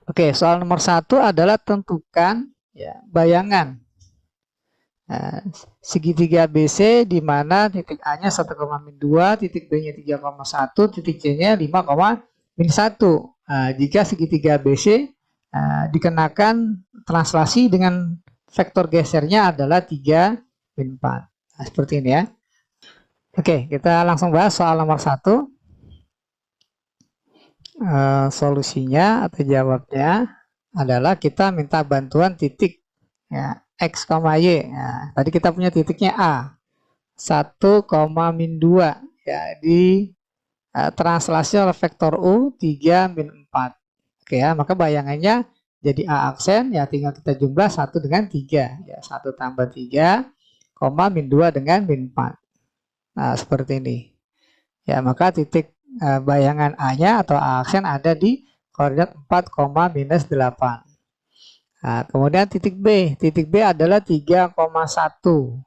Oke, soal nomor 1 adalah tentukan ya, bayangan segitiga ABC di mana titik A-nya 1,-2, titik B-nya 3,1, titik C-nya 5,-1. Jika segitiga ABC dikenakan translasi dengan vektor gesernya adalah 3, min 4. Nah, seperti ini ya. Oke, kita langsung bahas soal nomor 1. Solusinya atau jawabnya adalah kita minta bantuan titik ya, X, Y. Nah, tadi kita punya titiknya A 1,-2 ya, di translasi oleh vektor U 3, min 4. Oke ya, maka bayangannya jadi A aksen ya, tinggal kita jumlah 1 dengan 3 ya, 1 tambah 3, min 2 dengan min 4. Nah, seperti ini ya, maka titik bayangan A-nya atau A aksen ada di koordinat 4,-8. Nah, kemudian titik B adalah 3,1.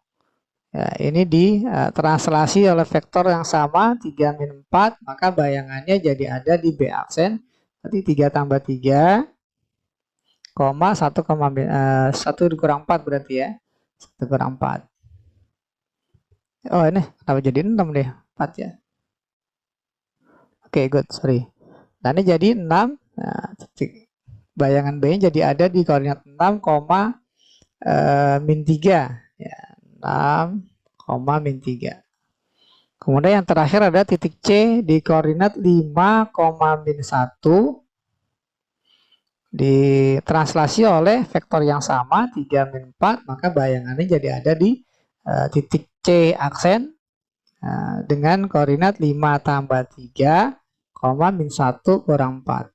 Ya, ini di translasi oleh vektor yang sama 3, min 4, maka bayangannya jadi ada di B aksen. Berarti 3 tambah 3, 1 dikurang 4 berarti ya. 1 kurang 4. Oh, ini kenapa jadi 6 deh? 4 ya. Oke, good, sorry. Nah, ini jadi 6. Nah, titik bayangan B jadi ada di koordinat 6, min 3 ya, 6, min 3. Kemudian yang terakhir ada titik C di koordinat 5, min 1 ditranslasi oleh vektor yang sama 3, min 4, maka bayangannya jadi ada di titik C aksen dengan koordinat 5 tambah 3, min 1 kurang 4.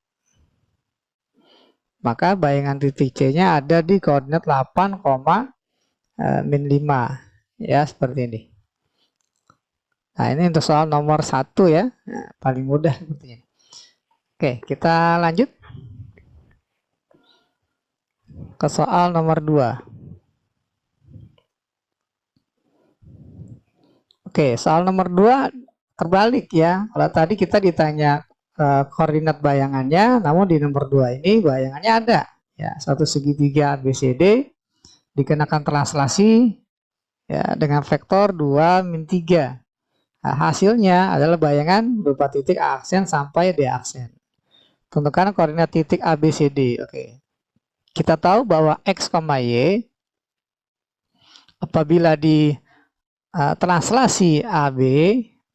Maka bayangan titik C-nya ada di koordinat 8, min 5 ya, seperti ini. Nah, ini untuk soal nomor 1 ya, nah, paling mudah sepertinya. Oke, kita lanjut ke soal nomor 2. Oke, soal nomor 2 terbalik ya. Kalau tadi kita ditanya koordinat bayangannya, namun di nomor 2 ini bayangannya ada ya, satu segitiga ABCD dikenakan translasi ya dengan vektor 2, min 3. Nah, hasilnya adalah bayangan berupa titik A aksen sampai D aksen. Tentukan koordinat titik ABCD. Oke. Kita tahu bahwa X, Y apabila di translasi AB,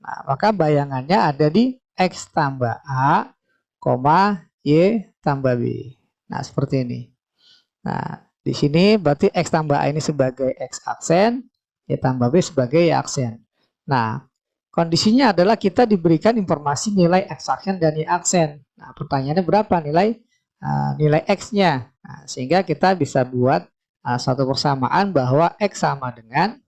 nah, maka bayangannya ada di X tambah A, Y tambah B. Nah, seperti ini. Nah, di sini berarti X tambah A ini sebagai X aksen, Y tambah B sebagai Y aksen. Nah, kondisinya adalah kita diberikan informasi nilai X aksen dan Y aksen. Nah, pertanyaannya berapa nilai X-nya? Nah, sehingga kita bisa buat suatu persamaan bahwa X sama dengan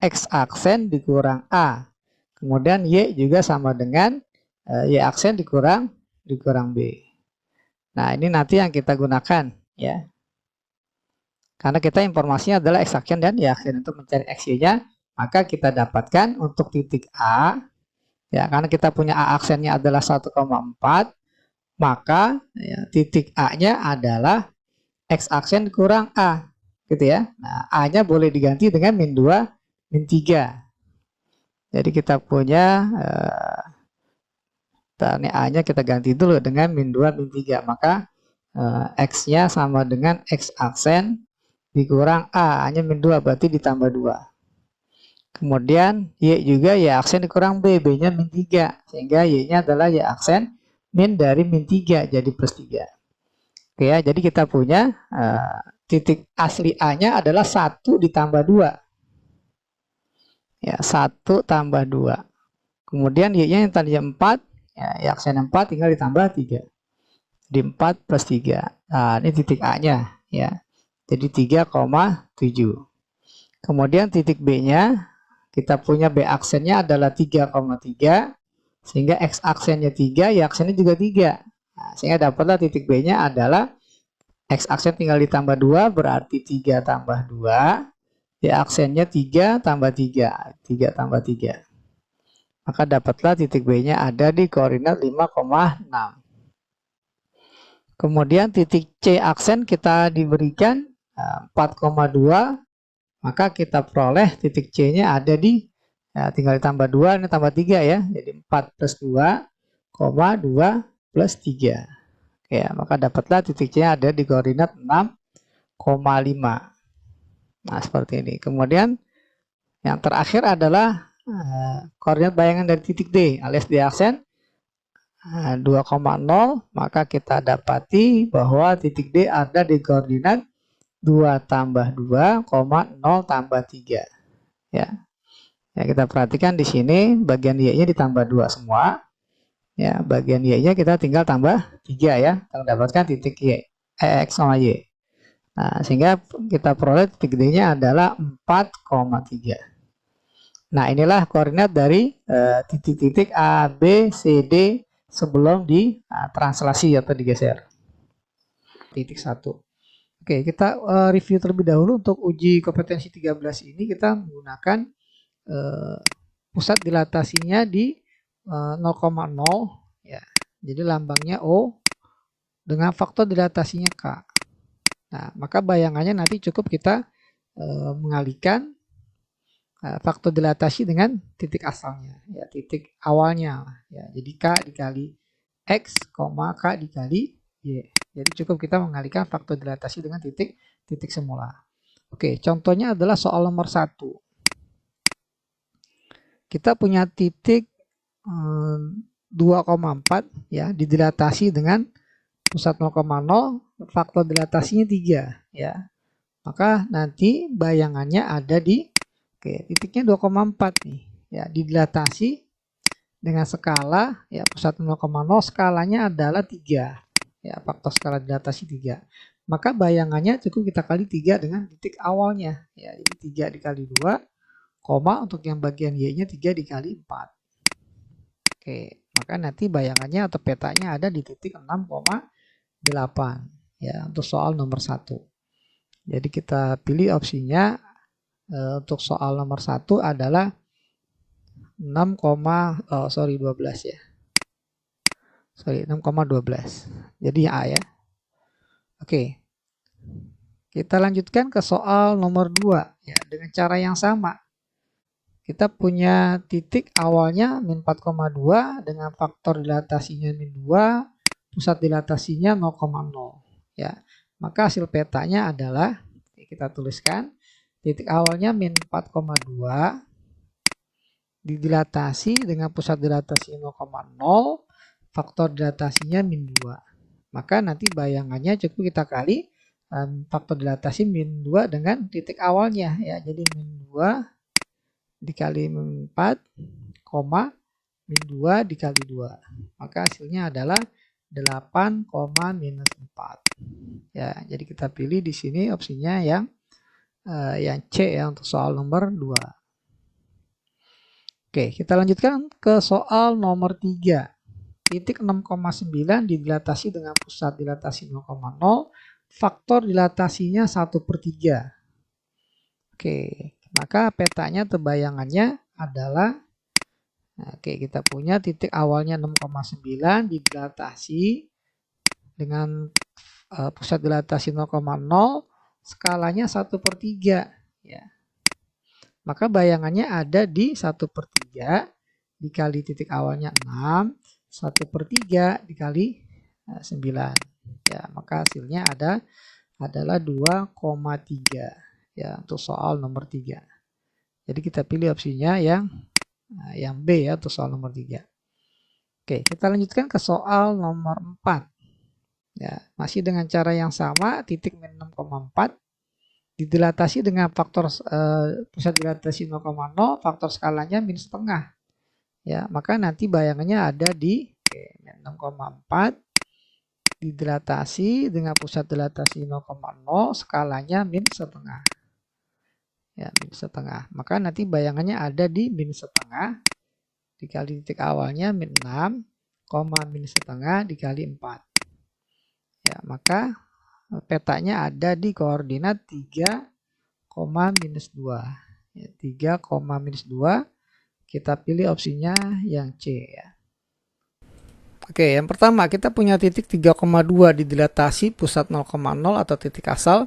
X aksen dikurang A. Kemudian Y juga sama dengan Y aksen dikurang B. Nah, ini nanti yang kita gunakan ya. Karena kita informasinya adalah X aksen dan Y aksen. Untuk mencari X-Y-nya, maka kita dapatkan untuk titik A ya, karena kita punya A aksennya adalah 1,4, maka ya, titik A-nya adalah X aksen kurang A gitu ya. Nah, A-nya boleh diganti dengan min 2, min 3. Jadi kita punya ini A-nya kita ganti dulu dengan min 2, min 3. Maka X-nya sama dengan X aksen dikurang A-nya min 2, berarti ditambah 2. Kemudian Y juga Y aksen dikurang B, B-nya min 3. Sehingga Y-nya adalah Y aksen min dari min 3, jadi plus 3. Oke ya, jadi kita punya titik asli A-nya adalah 1 ditambah 2. Ya, 1 tambah 2. Kemudian Y-nya yang tadinya 4, ya, Y aksen 4 tinggal ditambah 3. Di 4 plus 3. Nah, ini titik A-nya ya. Jadi 3,7. Kemudian titik B-nya kita punya B aksennya adalah 3,3, sehingga X aksennya 3, Y aksennya juga 3. Nah, sehingga dapatlah titik B-nya adalah X aksen tinggal ditambah 2, berarti 3 tambah 2. Y aksennya 3 tambah 3, 3 tambah 3. Maka dapatlah titik B-nya ada di koordinat 5,6. Kemudian titik C aksen kita diberikan 4,2, maka kita peroleh titik C-nya ada di, tinggal ditambah 2, ini tambah 3 ya. Jadi 4 plus 2, 2 plus 3. Oke, maka dapatlah titik C-nya ada di koordinat 6,5. Nah, seperti ini. Kemudian yang terakhir adalah koordinat bayangan dari titik D alias D aksen 2,0, maka kita dapati bahwa titik D ada di koordinat 2 tambah 2, 0 tambah 3. Ya. Ya, kita perhatikan di sini bagian Y-nya ditambah 2 semua. Ya, bagian Y-nya kita tinggal tambah 3 ya. Kita mendapatkan titik Y, X sama Y. Nah, sehingga kita peroleh titik D-nya adalah 4,3. Nah, inilah koordinat dari titik-titik A, B, C, D sebelum di translasi atau digeser. Titik 1. Oke, kita review terlebih dahulu. Untuk uji kompetensi 13 ini kita menggunakan pusat dilatasinya di 0,0 ya. Jadi lambangnya O dengan faktor dilatasinya K. Nah, maka bayangannya nanti cukup kita mengalihkan faktor dilatasi dengan titik asalnya, ya, titik awalnya, ya. Jadi K dikali X, K dikali Y. Jadi cukup kita mengalihkan faktor dilatasi dengan titik semula. Oke, contohnya adalah soal nomor 1. Kita punya titik 2,4 ya, didilatasi dengan pusat 0,0, faktor dilatasinya 3 ya. Maka nanti bayangannya ada di titiknya 2,4 nih ya, didilatasi dengan skala ya pusat 0,0, skalanya adalah 3 ya, faktor skala dilatasi 3. Maka bayangannya cukup kita kali 3 dengan titik awalnya ya. Jadi 3 dikali 2, koma untuk yang bagian Y-nya 3 dikali 4. Oke, maka nanti bayangannya atau petanya ada di titik 6,8 ya untuk soal nomor 1. Jadi kita pilih opsinya untuk soal nomor 1 adalah 12 ya. 6,12. Jadi A ya. Oke. Kita lanjutkan ke soal nomor 2 ya, dengan cara yang sama. Kita punya titik awalnya min 4,2 dengan faktor dilatasinya min 2, pusat dilatasinya 0,0 ya. Maka hasil petanya adalah kita tuliskan titik awalnya min 4,2 didilatasi dengan pusat dilatasi 0,0, faktor dilatasinya min 2. Maka nanti bayangannya cukup kita kali faktor dilatasi min 2 dengan titik awalnya ya. Jadi min 2 dikali min 4, min 2 dikali 2. Maka hasilnya adalah 8, minus 4. Ya, jadi kita pilih di sini opsinya yang C ya untuk soal nomor 2. Oke, kita lanjutkan ke soal nomor 3. Titik 6,9 didilatasi dengan pusat dilatasi 0,0, faktor dilatasinya 1/3. Oke, maka petanya atau bayangannya adalah, oke, kita punya titik awalnya 6,9 didilatasi dengan pusat dilatasi 0,0, skalanya 1/3 ya. Maka bayangannya ada di 1/3 dikali titik awalnya 6, 1/3 dikali 9 ya. Maka hasilnya adalah 2,3 ya untuk soal nomor 3. Jadi kita pilih opsinya yang B ya untuk soal nomor 3. Oke, kita lanjutkan ke soal nomor 4. Ya, masih dengan cara yang sama, titik min 6,4 didilatasi dengan faktor pusat dilatasi 0,0, faktor skalanya min setengah. Ya, maka nanti bayangannya ada di 6,4 didilatasi dengan pusat dilatasi 0,0, skalanya min setengah. Ya, min setengah. Maka nanti bayangannya ada di min setengah dikali titik awalnya min 6, min setengah dikali 4. Ya, maka petanya ada di koordinat 3, minus 2. Ya, 3, minus 2. Kita pilih opsinya yang C ya. Oke, yang pertama kita punya titik 3,2 di dilatasi pusat 0,0 atau titik asal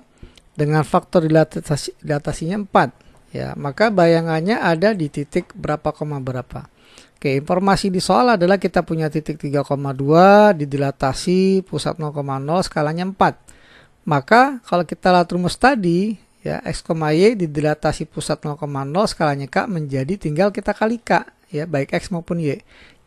dengan faktor dilatasinya 4. Ya, maka bayangannya ada di titik berapa koma berapa. Oke, informasi di soal adalah kita punya titik 3,2 di dilatasi pusat 0,0 skalanya 4. Maka kalau kita lihat rumus tadi, ya X, Y di dilatasi pusat 0,0 skalanya K menjadi tinggal kita kali K, ya baik X maupun Y.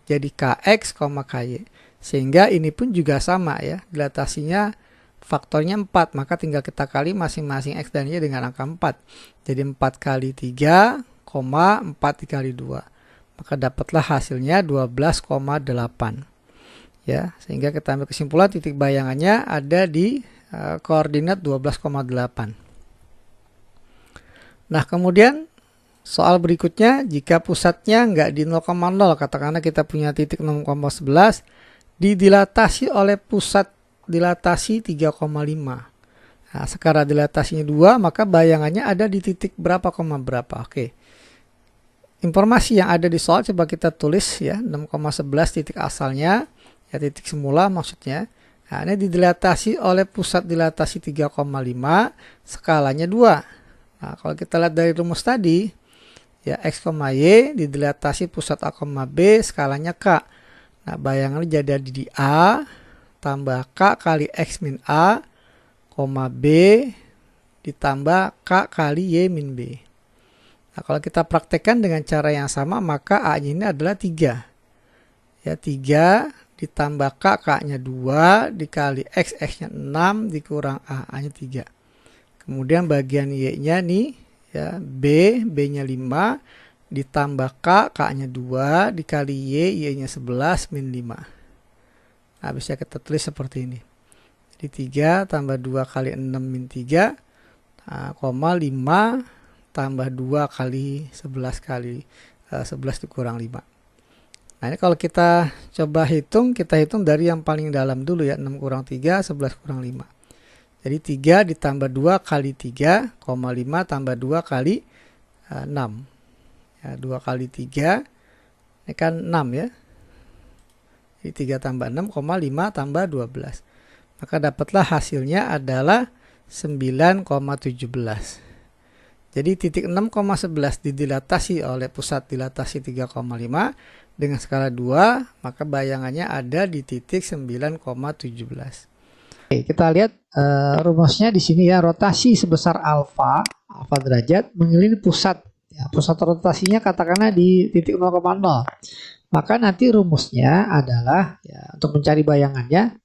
Jadi KX, KY. Sehingga ini pun juga sama ya, dilatasinya faktornya 4, maka tinggal kita kali masing-masing X dan Y dengan angka 4. Jadi 4 kali 3, 4 dikali 2. Maka dapatlah hasilnya 12,8. Ya, sehingga kita ambil kesimpulan titik bayangannya ada di koordinat 12,8. Nah, kemudian soal berikutnya, jika pusatnya nggak di 0,0, katakanlah kita punya titik 0,11 didilatasi oleh pusat dilatasi 3,5. Nah, sekarang dilatasinya 2, maka bayangannya ada di titik berapa, berapa. Oke. Informasi yang ada di soal coba kita tulis ya, 6,11 titik asalnya, ya titik semula maksudnya. Nah, ini didilatasi oleh pusat dilatasi 3,5, skalanya 2. Nah, kalau kita lihat dari rumus tadi, ya X, Y didilatasi pusat A, B, skalanya K. Nah, bayangannya jadi di A tambah K kali X min A, B ditambah K kali Y min B. Nah, kalau kita praktekkan dengan cara yang sama, maka A-nya ini adalah 3. Ya, 3 ditambah K, K-nya 2, dikali X, X-nya 6, dikurang A-nya 3. Kemudian bagian Y-nya nih, ya B, B-nya 5, ditambah K, K-nya 2, dikali Y, Y-nya 11, min 5. Nah, bisa kita tulis seperti ini. Jadi 3 tambah 2 kali 6 min 3, nah, 5 tambah 2 kali 11 kali 11 dikurang 5. Nah, ini kalau kita coba hitung, kita hitung dari yang paling dalam dulu ya, 6 kurang 3, 11 kurang 5. Jadi 3 ditambah 2 kali 3, 5 tambah 2 kali 6. Ya, 2 kali 3, ini kan 6 ya. Jadi 3 tambah 6, 5 tambah 12. Maka dapatlah hasilnya adalah 9,17. Jadi titik 6,11 didilatasi oleh pusat dilatasi 3,5 dengan skala 2, maka bayangannya ada di titik 9,17. Oke, kita lihat rumusnya di sini ya, rotasi sebesar alfa derajat mengelilingi pusat. Ya, pusat rotasinya katakanlah di titik 0,0. Maka nanti rumusnya adalah ya, untuk mencari bayangannya.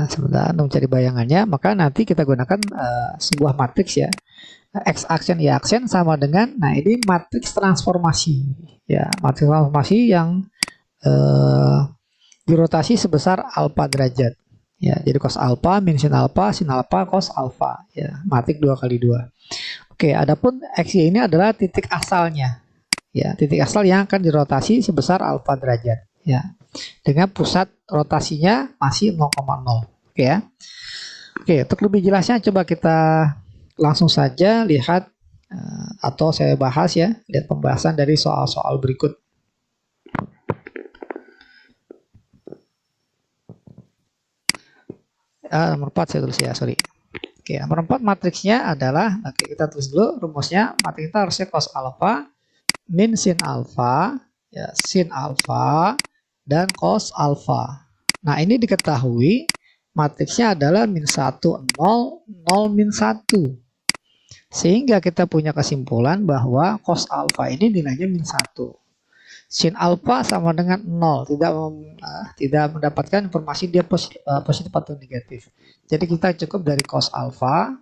Sebentar, untuk mencari bayangannya, maka nanti kita gunakan sebuah matriks ya. X aksen Y aksen sama dengan, nah ini matriks transformasi ya, matriks transformasi yang dirotasi sebesar alfa derajat ya, jadi cos alfa min sin alfa cos alfa ya, matriks 2 kali 2. Oke, adapun XY ini adalah titik asalnya ya, titik asal yang akan dirotasi sebesar alfa derajat ya, dengan pusat rotasinya masih 0,0. Oke ya. Oke, untuk lebih jelasnya coba kita langsung saja lihat atau saya bahas ya, lihat pembahasan dari soal-soal berikut. Nomor 4 saya tulis ya, sorry. Oke, nomor 4 matriksnya adalah, oke kita tulis dulu rumusnya, matriks kita harusnya cos alfa min sin alfa, ya sin alfa dan cos alfa. Nah ini diketahui matriksnya adalah min 1, 0, 0, min 1. Sehingga kita punya kesimpulan bahwa cos alfa ini nilainya min 1. Sin alfa sama dengan 0, tidak mendapatkan informasi dia positif atau negatif. Jadi kita cukup dari cos alfa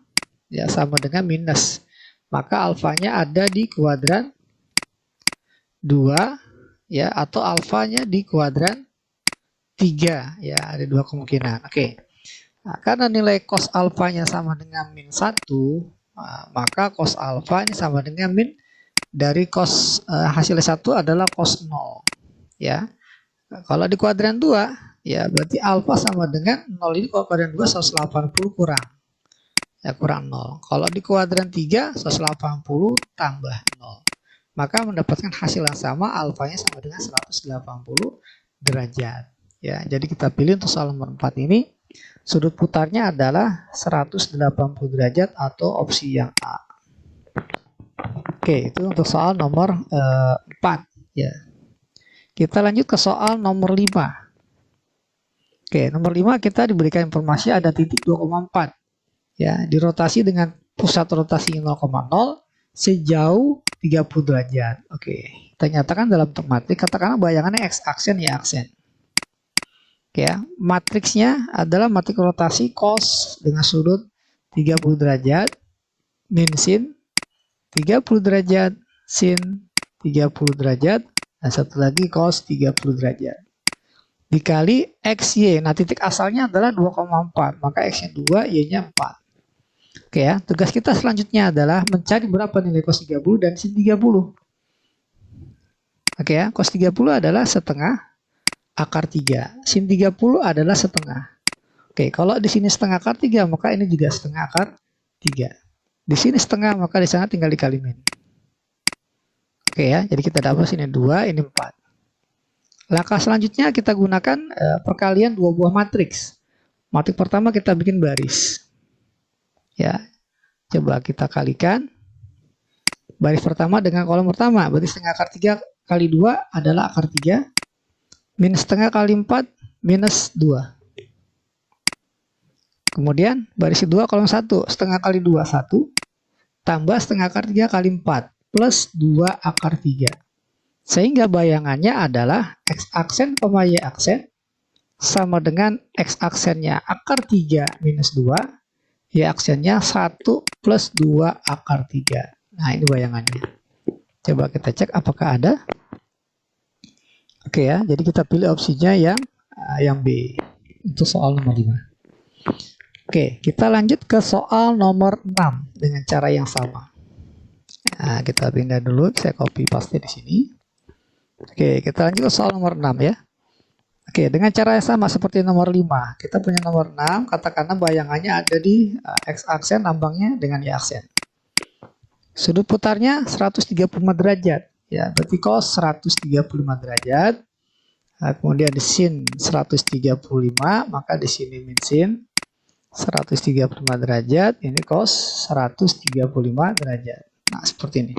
ya sama dengan minus. Maka alfanya ada di kuadran 2 ya, atau alfanya di kuadran 3 ya, ada dua kemungkinan. Oke. Nah, karena nilai cos alfanya sama dengan min 1, maka cos alfa ini sama dengan min dari cos hasil 1 adalah cos 0 ya. Kalau di kuadran 2 ya berarti alfa sama dengan 0, ini kalau kuadran 2 180 kurang ya, kurang 0. Kalau di kuadran 3 180 tambah 0, maka mendapatkan hasil yang sama, alfanya sama dengan 180 derajat Ya, jadi kita pilih untuk soal nomor 4 ini sudut putarnya adalah 180 derajat atau opsi yang A. Oke, itu untuk soal nomor 4 ya. Kita lanjut ke soal nomor 5. Oke, nomor 5 kita diberikan informasi ada titik 2,4 ya, dirotasi dengan pusat rotasi 0,0 sejauh 30 derajat. Oke, kita nyatakan dalam matrik, katakanlah bayangannya X aksen Y aksen. Ya, matriksnya adalah matrik rotasi cos dengan sudut 30 derajat min sin 30 derajat sin 30 derajat dan satu lagi cos 30 derajat dikali XY. Nah, titik asalnya adalah 2,4, maka X-nya 2, Y-nya 4. Oke ya, tugas kita selanjutnya adalah mencari berapa nilai cos 30 dan sin 30. Oke ya, cos 30 adalah setengah akar 3. Sin 30 adalah setengah. Oke, kalau di sini setengah akar 3, maka ini juga setengah akar 3. Di sini setengah, maka di sana tinggal dikali min. Oke ya, jadi kita dapat sini 2, ini 4. Langkah selanjutnya kita gunakan perkalian dua buah matriks. Matriks pertama kita bikin baris. Ya, coba kita kalikan. Baris pertama dengan kolom pertama, berarti setengah akar 3 kali 2 adalah akar 3. Minus setengah kali 4 minus 2. Kemudian baris kedua kolom 1, setengah kali 2 1 tambah setengah akar 3 kali 4 plus 2 akar 3. Sehingga bayangannya adalah X aksen, Y aksen sama dengan X aksennya akar 3 minus 2, Y aksennya 1 plus 2 akar 3. Nah, ini bayangannya. Coba kita cek apakah ada. Oke ya, jadi kita pilih opsinya yang B untuk soal nomor 5. Oke, kita lanjut ke soal nomor 6 dengan cara yang sama. Nah, kita pindah dulu, saya copy paste di sini. Oke, kita lanjut ke soal nomor 6 ya. Oke, dengan cara yang sama seperti nomor 5. Kita punya nomor 6, katakanlah bayangannya ada di X aksen, lambangnya dengan Y aksen. Sudut putarnya 135 derajat. Ya, berarti cos 135 derajat. Nah, kemudian di sin 135, maka di sini min sin 135 derajat, ini cos 135 derajat. Nah, seperti ini.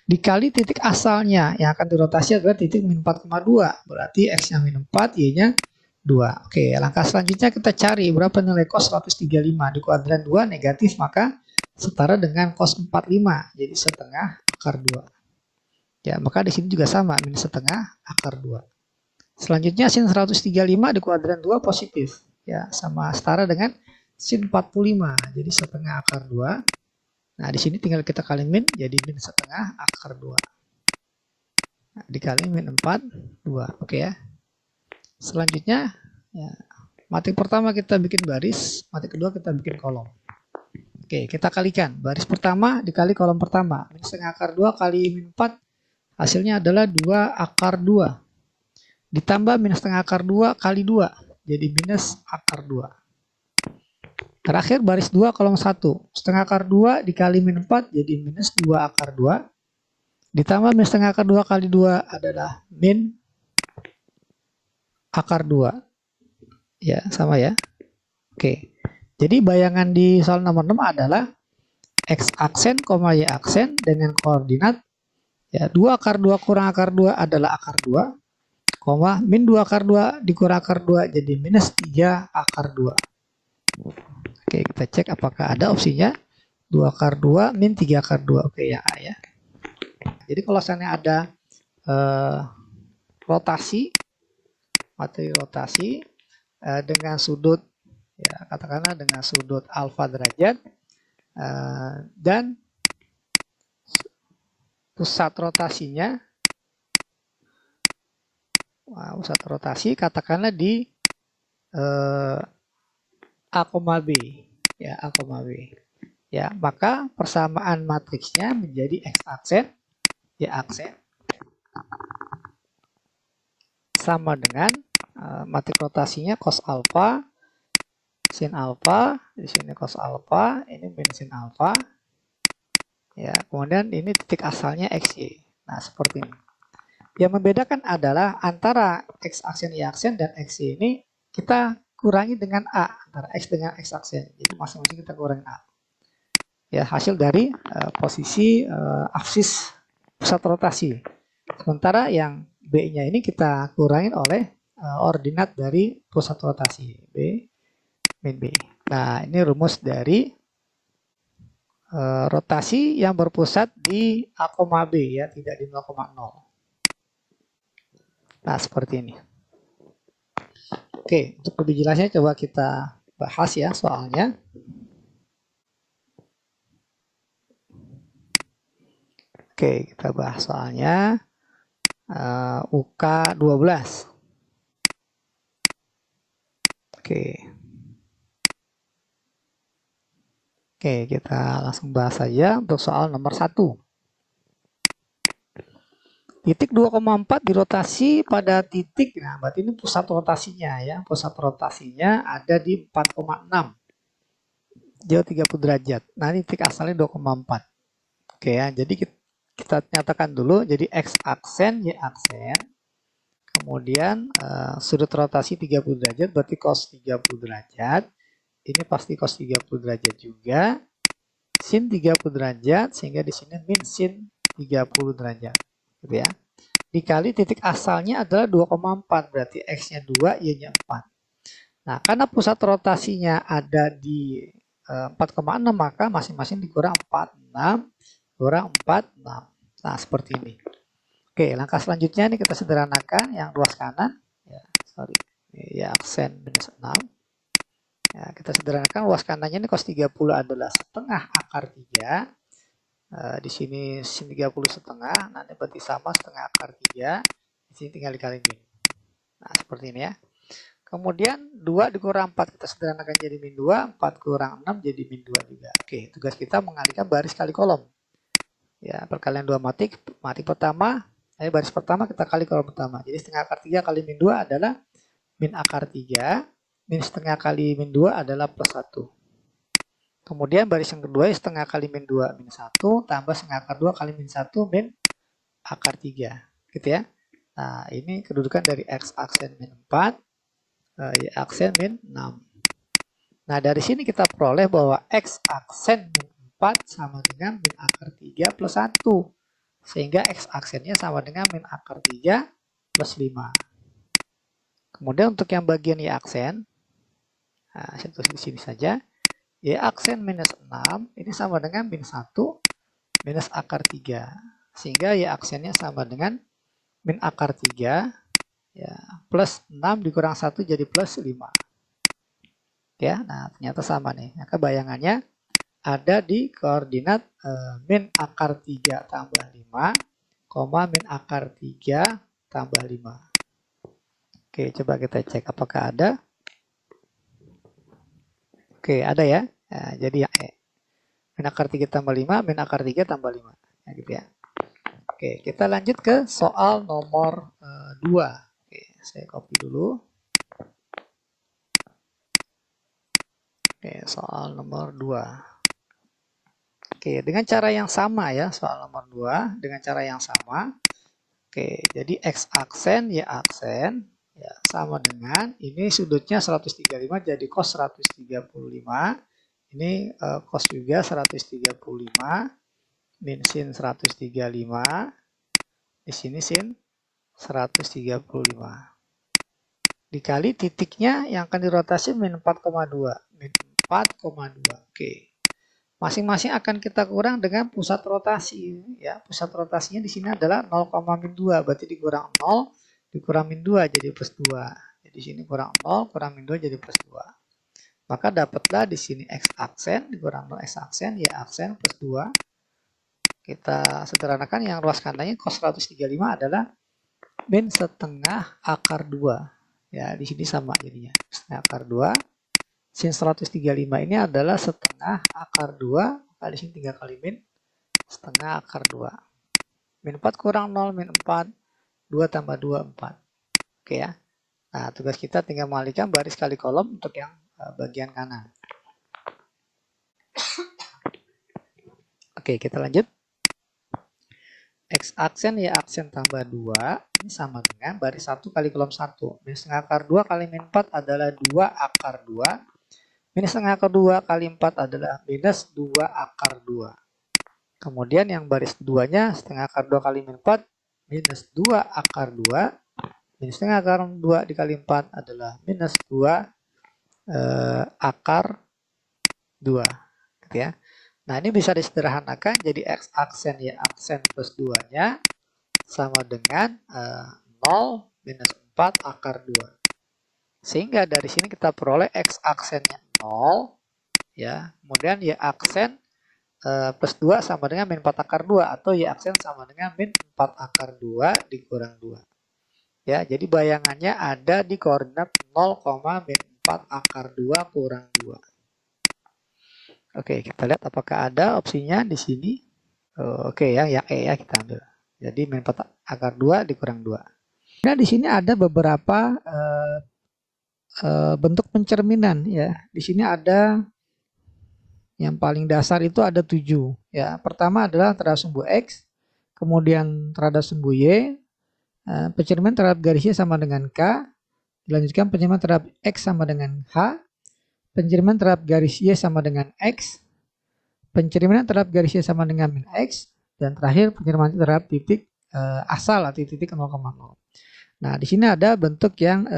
Dikali titik asalnya yang akan dirotasi adalah titik min 4,2. Berarti X-nya min 4, Y-nya 2. Oke, langkah selanjutnya kita cari berapa nilai cos 135. Di kuadran 2 negatif, maka setara dengan cos 45. Jadi setengah akar 2. Ya, maka di sini juga sama, min setengah akar 2. Selanjutnya sin 135 di kuadran 2 positif. Ya, sama setara dengan sin 45. Jadi setengah akar 2. Nah, di sini tinggal kita kali min, jadi min setengah akar 2. Nah, dikali min 4, 2. Oke ya. Selanjutnya, ya, matrik pertama kita bikin baris, matrik kedua kita bikin kolom. Oke, kita kalikan. Baris pertama dikali kolom pertama. Min setengah akar 2 kali min 4, hasilnya adalah 2 akar 2. Ditambah minus setengah akar 2 kali 2. Jadi minus akar 2. Terakhir baris 2 kolom 1. Setengah akar 2 dikali min 4 jadi minus 2 akar 2. Ditambah minus setengah akar 2 kali 2 adalah min akar 2. Ya, sama ya. Oke. Jadi bayangan di soal nomor 6 adalah X aksen, Y aksen dengan koordinat ya 2 akar 2 kurang akar 2 adalah akar 2. Min 2 akar 2 dikurang akar 2 jadi minus 3 akar 2. Oke, kita cek apakah ada opsinya 2 akar 2 min 3 akar 2. Oke, yang A ya. Jadi kalau misalnya ada rotasi, materi rotasi dengan sudut, ya katakanlah dengan sudut alfa derajat dan pusat rotasinya, pusat rotasi katakanlah di A, B ya, A, B ya, maka persamaan matriksnya menjadi X aksen Y aksen sama dengan matrik rotasinya cos alfa sin alfa, di sini cos alfa, ini min sin alfa ya, kemudian ini titik asalnya XY. Nah, seperti ini. Yang membedakan adalah antara X aksen, Y aksen, dan X ini kita kurangi dengan A. Antara X dengan X aksen. Jadi masing-masing kita kurangi A. Ya, hasil dari posisi aksis pusat rotasi. Sementara yang B-nya ini kita kurangin oleh ordinat dari pusat rotasi. B, min B. Nah, ini rumus dari rotasi yang berpusat di A, B ya, tidak di 0,0. Nah, seperti ini. Oke, untuk lebih jelasnya coba kita bahas ya soalnya. Oke, kita bahas soalnya UK 12. Oke, kita langsung bahas saja untuk soal nomor 1. Titik 2,4 dirotasi pada titik, nah berarti ini pusat rotasinya ya. Pusat rotasinya ada di 4,6. Jauh 30 derajat. Nah, ini titik asalnya 2,4. Oke ya, jadi kita nyatakan dulu. Jadi X aksen, Y aksen. Kemudian sudut rotasi 30 derajat, berarti cos 30 derajat. Ini pasti cos 30 derajat juga. Sin 30 derajat, sehingga di sini min sin 30 derajat. Gitu ya. Dikali titik asalnya adalah 2,4, berarti X-nya 2, Y-nya 4. Nah, karena pusat rotasinya ada di 4,6, maka masing-masing dikurang 46, kurang 46. Nah, seperti ini. Oke, langkah selanjutnya ini kita sederhanakan yang ruas kanan. Ya, sorry. Ya, aksen minus 6. Ya, kita sederhanakan ruas kanannya ini cos 30 adalah setengah akar 3. Di sini sin 30 setengah, nanti berarti sama setengah akar 3. Di sini tinggal dikali min. Nah, seperti ini ya. Kemudian 2 dikurang 4 kita sederhanakan jadi min 2, 4 kurang 6 jadi min 2 juga. Oke, tugas kita mengalihkan baris kali kolom. Ya, perkalian 2 matik pertama, baris pertama kita kali kolom pertama. Jadi setengah akar 3 kali min 2 adalah min akar 3, min setengah kali min 2 adalah plus 1. Kemudian baris yang kedua setengah kali min 2 min 1 tambah setengah akar 2 kali min 1 min akar 3. Gitu ya. Nah, ini kedudukan dari X aksen min 4, Y aksen min 6. Nah, dari sini kita peroleh bahwa X aksen min 4 sama dengan min akar 3 plus 1. Sehingga X aksennya sama dengan min akar 3 plus 5. Kemudian untuk yang bagian Y aksen, nah, saya tulis di sini saja. Y aksen minus 6 ini sama dengan min 1 minus akar 3. Sehingga Y aksennya sama dengan min akar 3 ya, plus 6 dikurang 1 jadi plus 5. Ya, nah ternyata sama nih. Maka bayangannya ada di koordinat min akar 3 tambah 5, min akar 3 tambah 5. Oke, coba kita cek apakah ada. Oke, ada ya. Nah, jadi yang E. Min akar 3 tambah 5, min akar 3 tambah 5. Ya, gitu ya. Oke, kita lanjut ke soal nomor 2. Oke, saya copy dulu. Oke, soal nomor 2. Oke, dengan cara yang sama ya, soal nomor 2 dengan cara yang sama. Oke, jadi X aksen, Y aksen ya sama dengan ini sudutnya 135 jadi cos 135. Ini cos juga 135 min sin 135. Di sini sin 135. Dikali titiknya yang akan dirotasi min 4,2. Min 4,2. Oke. Masing-masing akan kita kurang dengan pusat rotasi ya. Pusat rotasinya di sini adalah 0,-2, berarti dikurang 0 dikurang min 2 jadi plus 2. Jadi di sini kurang 0 kurang min 2 jadi plus 2. Maka dapatlah di sini X aksen dikurang 0 X aksen, Y aksen plus 2. Kita sederhanakan yang ruas kanannya cos 135 adalah min setengah akar 2. Ya, di sini sama jadinya. Setengah akar 2. Sin 135 ini adalah setengah akar 2. Kali sini 3 kali min setengah akar 2. Min 4 kurang 0, min 4. 2 tambah 2, 4. Oke ya. Nah, tugas kita tinggal mengalihkan baris kali kolom untuk yang bagian kanan. Oke, kita lanjut. X aksen, Y aksen tambah 2. ini sama dengan baris 1 kali kolom 1. Min setengah akar 2 kali min 4 adalah 2 akar 2. Min setengah akar 2 kali 4 adalah minus 2 akar 2. Kemudian yang baris 2-nya setengah akar 2 kali min 4 minus 2 akar 2. Min setengah akar 2 dikali 4 adalah minus 2 akar 2. Gitu ya. Nah, ini bisa disederhanakan jadi X aksen Y aksen plus 2-nya sama dengan 0 minus 4 akar 2. Sehingga dari sini kita peroleh X aksennya 0, ya. Kemudian Y aksen plus 2 sama dengan min 4 akar 2, atau Y aksen sama dengan min 4 akar 2 dikurang 2. Ya, jadi bayangannya ada di koordinat 0, min 4 akar 2 kurang 2. Oke, kita lihat apakah ada opsinya di sini. Oke ya, yang E ya kita ambil. Jadi min 4 akar 2 dikurang 2. Nah, di sini ada beberapa bentuk pencerminan ya. Di sini ada yang paling dasar itu ada 7 ya. Pertama adalah terhadap sumbu X, kemudian terhadap sumbu Y, pencerminan terhadap garisnya sama dengan K, dilanjutkan pencerminan terhadap X sama dengan H, pencerminan terhadap garis Y sama dengan X, pencerminan terhadap garis Y sama dengan min X, dan terakhir pencerminan terhadap titik asal atau titik 0,0. Nah, di sini ada bentuk yang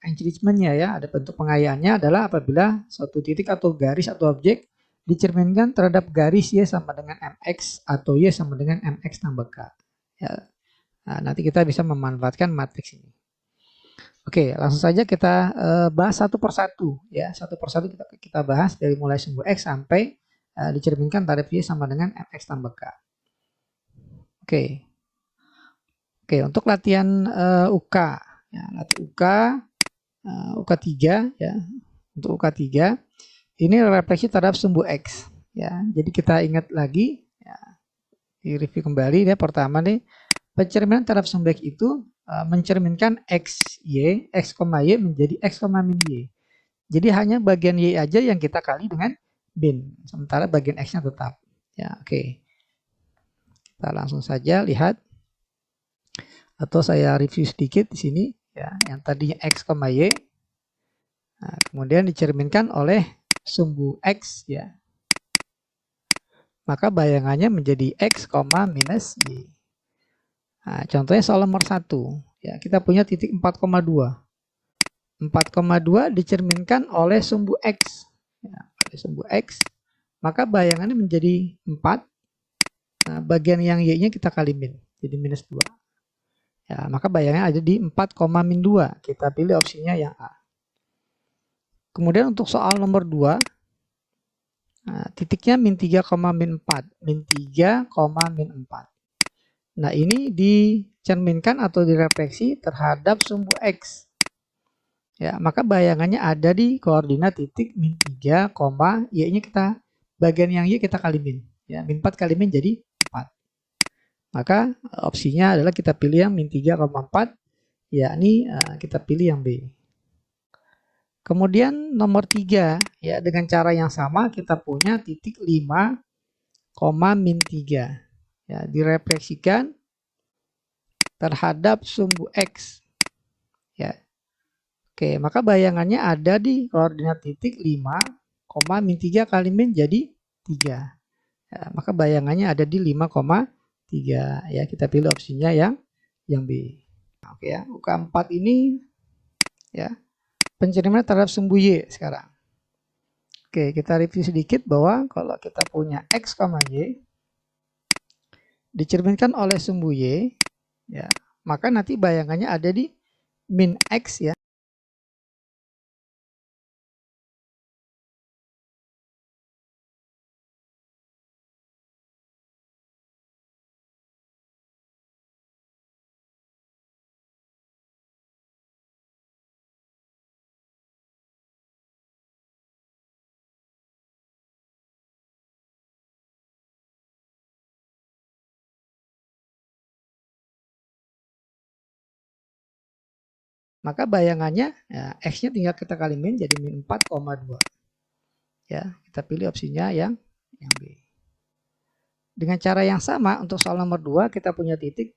enrichment-nya ya, ada bentuk pengayaannya adalah apabila suatu titik atau garis atau objek dicerminkan terhadap garis Y sama dengan MX atau Y sama dengan MX tambah K. Ya. Nah, nanti kita bisa memanfaatkan matriks ini. Oke, langsung saja kita bahas satu persatu ya, satu persatu kita bahas dari mulai sumbu X sampai dicerminkan tarif Y sama dengan MX tambah K. Oke, untuk latihan UK ya, latihan UK 3 ya. Untuk UK 3 ini refleksi terhadap sumbu X ya. Jadi kita ingat lagi ya, di review kembali ya. Pertama nih, pencerminan terhadap sumbu X itu mencerminkan X, Y menjadi X, min Y. Jadi hanya bagian Y aja yang kita kali dengan bin, sementara bagian X-nya tetap. Ya, oke. Kita langsung saja lihat, atau saya review sedikit di sini ya, yang tadinya X, Y. Nah, kemudian dicerminkan oleh sumbu X ya. Maka bayangannya menjadi X, minus Y. Nah, contohnya soal nomor 1 ya, kita punya titik 4,2. 4,2 dicerminkan oleh sumbu X ya, oleh sumbu X, maka bayangannya menjadi 4. Nah, bagian yang Y nya kita kali min, jadi minus 2 ya, maka bayangannya ada di 4, min 2. Kita pilih opsinya yang A. Kemudian untuk soal nomor 2, nah, titiknya min 3, min 4. Min 3, min 4. Nah, ini dicerminkan atau direfleksi terhadap sumbu X. Ya, maka bayangannya ada di koordinat titik min 3, Y-nya kita, bagian yang Y kita kali min. Ya, min 4 kali min jadi 4. Maka opsinya adalah kita pilih yang min 3, 4, yakni kita pilih yang B. Kemudian nomor 3 ya, dengan cara yang sama kita punya titik 5, min 3. Ya, direfleksikan terhadap sumbu X. Ya. Oke, maka bayangannya ada di koordinat titik 5, min 3 kali min jadi 3. Ya, maka bayangannya ada di 5,3 ya, kita pilih opsinya yang B. Oke ya, UK 4 ini ya, pencerminan terhadap sumbu Y sekarang. Oke, kita review sedikit bahwa kalau kita punya X, Y dicerminkan oleh sumbu Y ya, maka nanti bayangannya ada di min X ya. Maka bayangannya ya, X-nya tinggal kita kali min jadi min 4,2. Ya, kita pilih opsinya yang B. Dengan cara yang sama untuk soal nomor 2 kita punya titik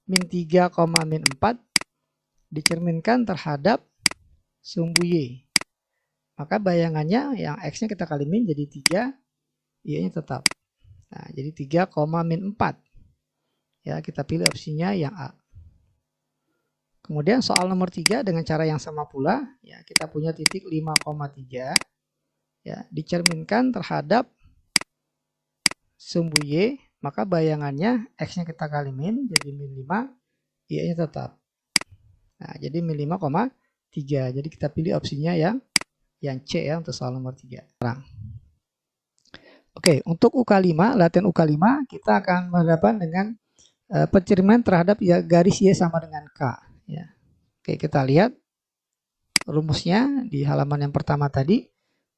min 3, min 4 dicerminkan terhadap sumbu Y. Maka bayangannya yang X-nya kita kali min jadi 3, Y-nya tetap. Nah, jadi 3, min 4. Ya, kita pilih opsinya yang A. Kemudian soal nomor 3 dengan cara yang sama pula, ya, kita punya titik 5,3 ya, dicerminkan terhadap sumbu Y, maka bayangannya X-nya kita kali min jadi min 5, Y-nya tetap. Nah, jadi min 5,3. Jadi kita pilih opsinya yang C ya untuk soal nomor 3. Oke, untuk UK5, latihan UK5 kita akan berhadapan dengan pencerminan terhadap ya, garis Y sama dengan K. Ya. Oke, kita lihat rumusnya di halaman yang pertama tadi.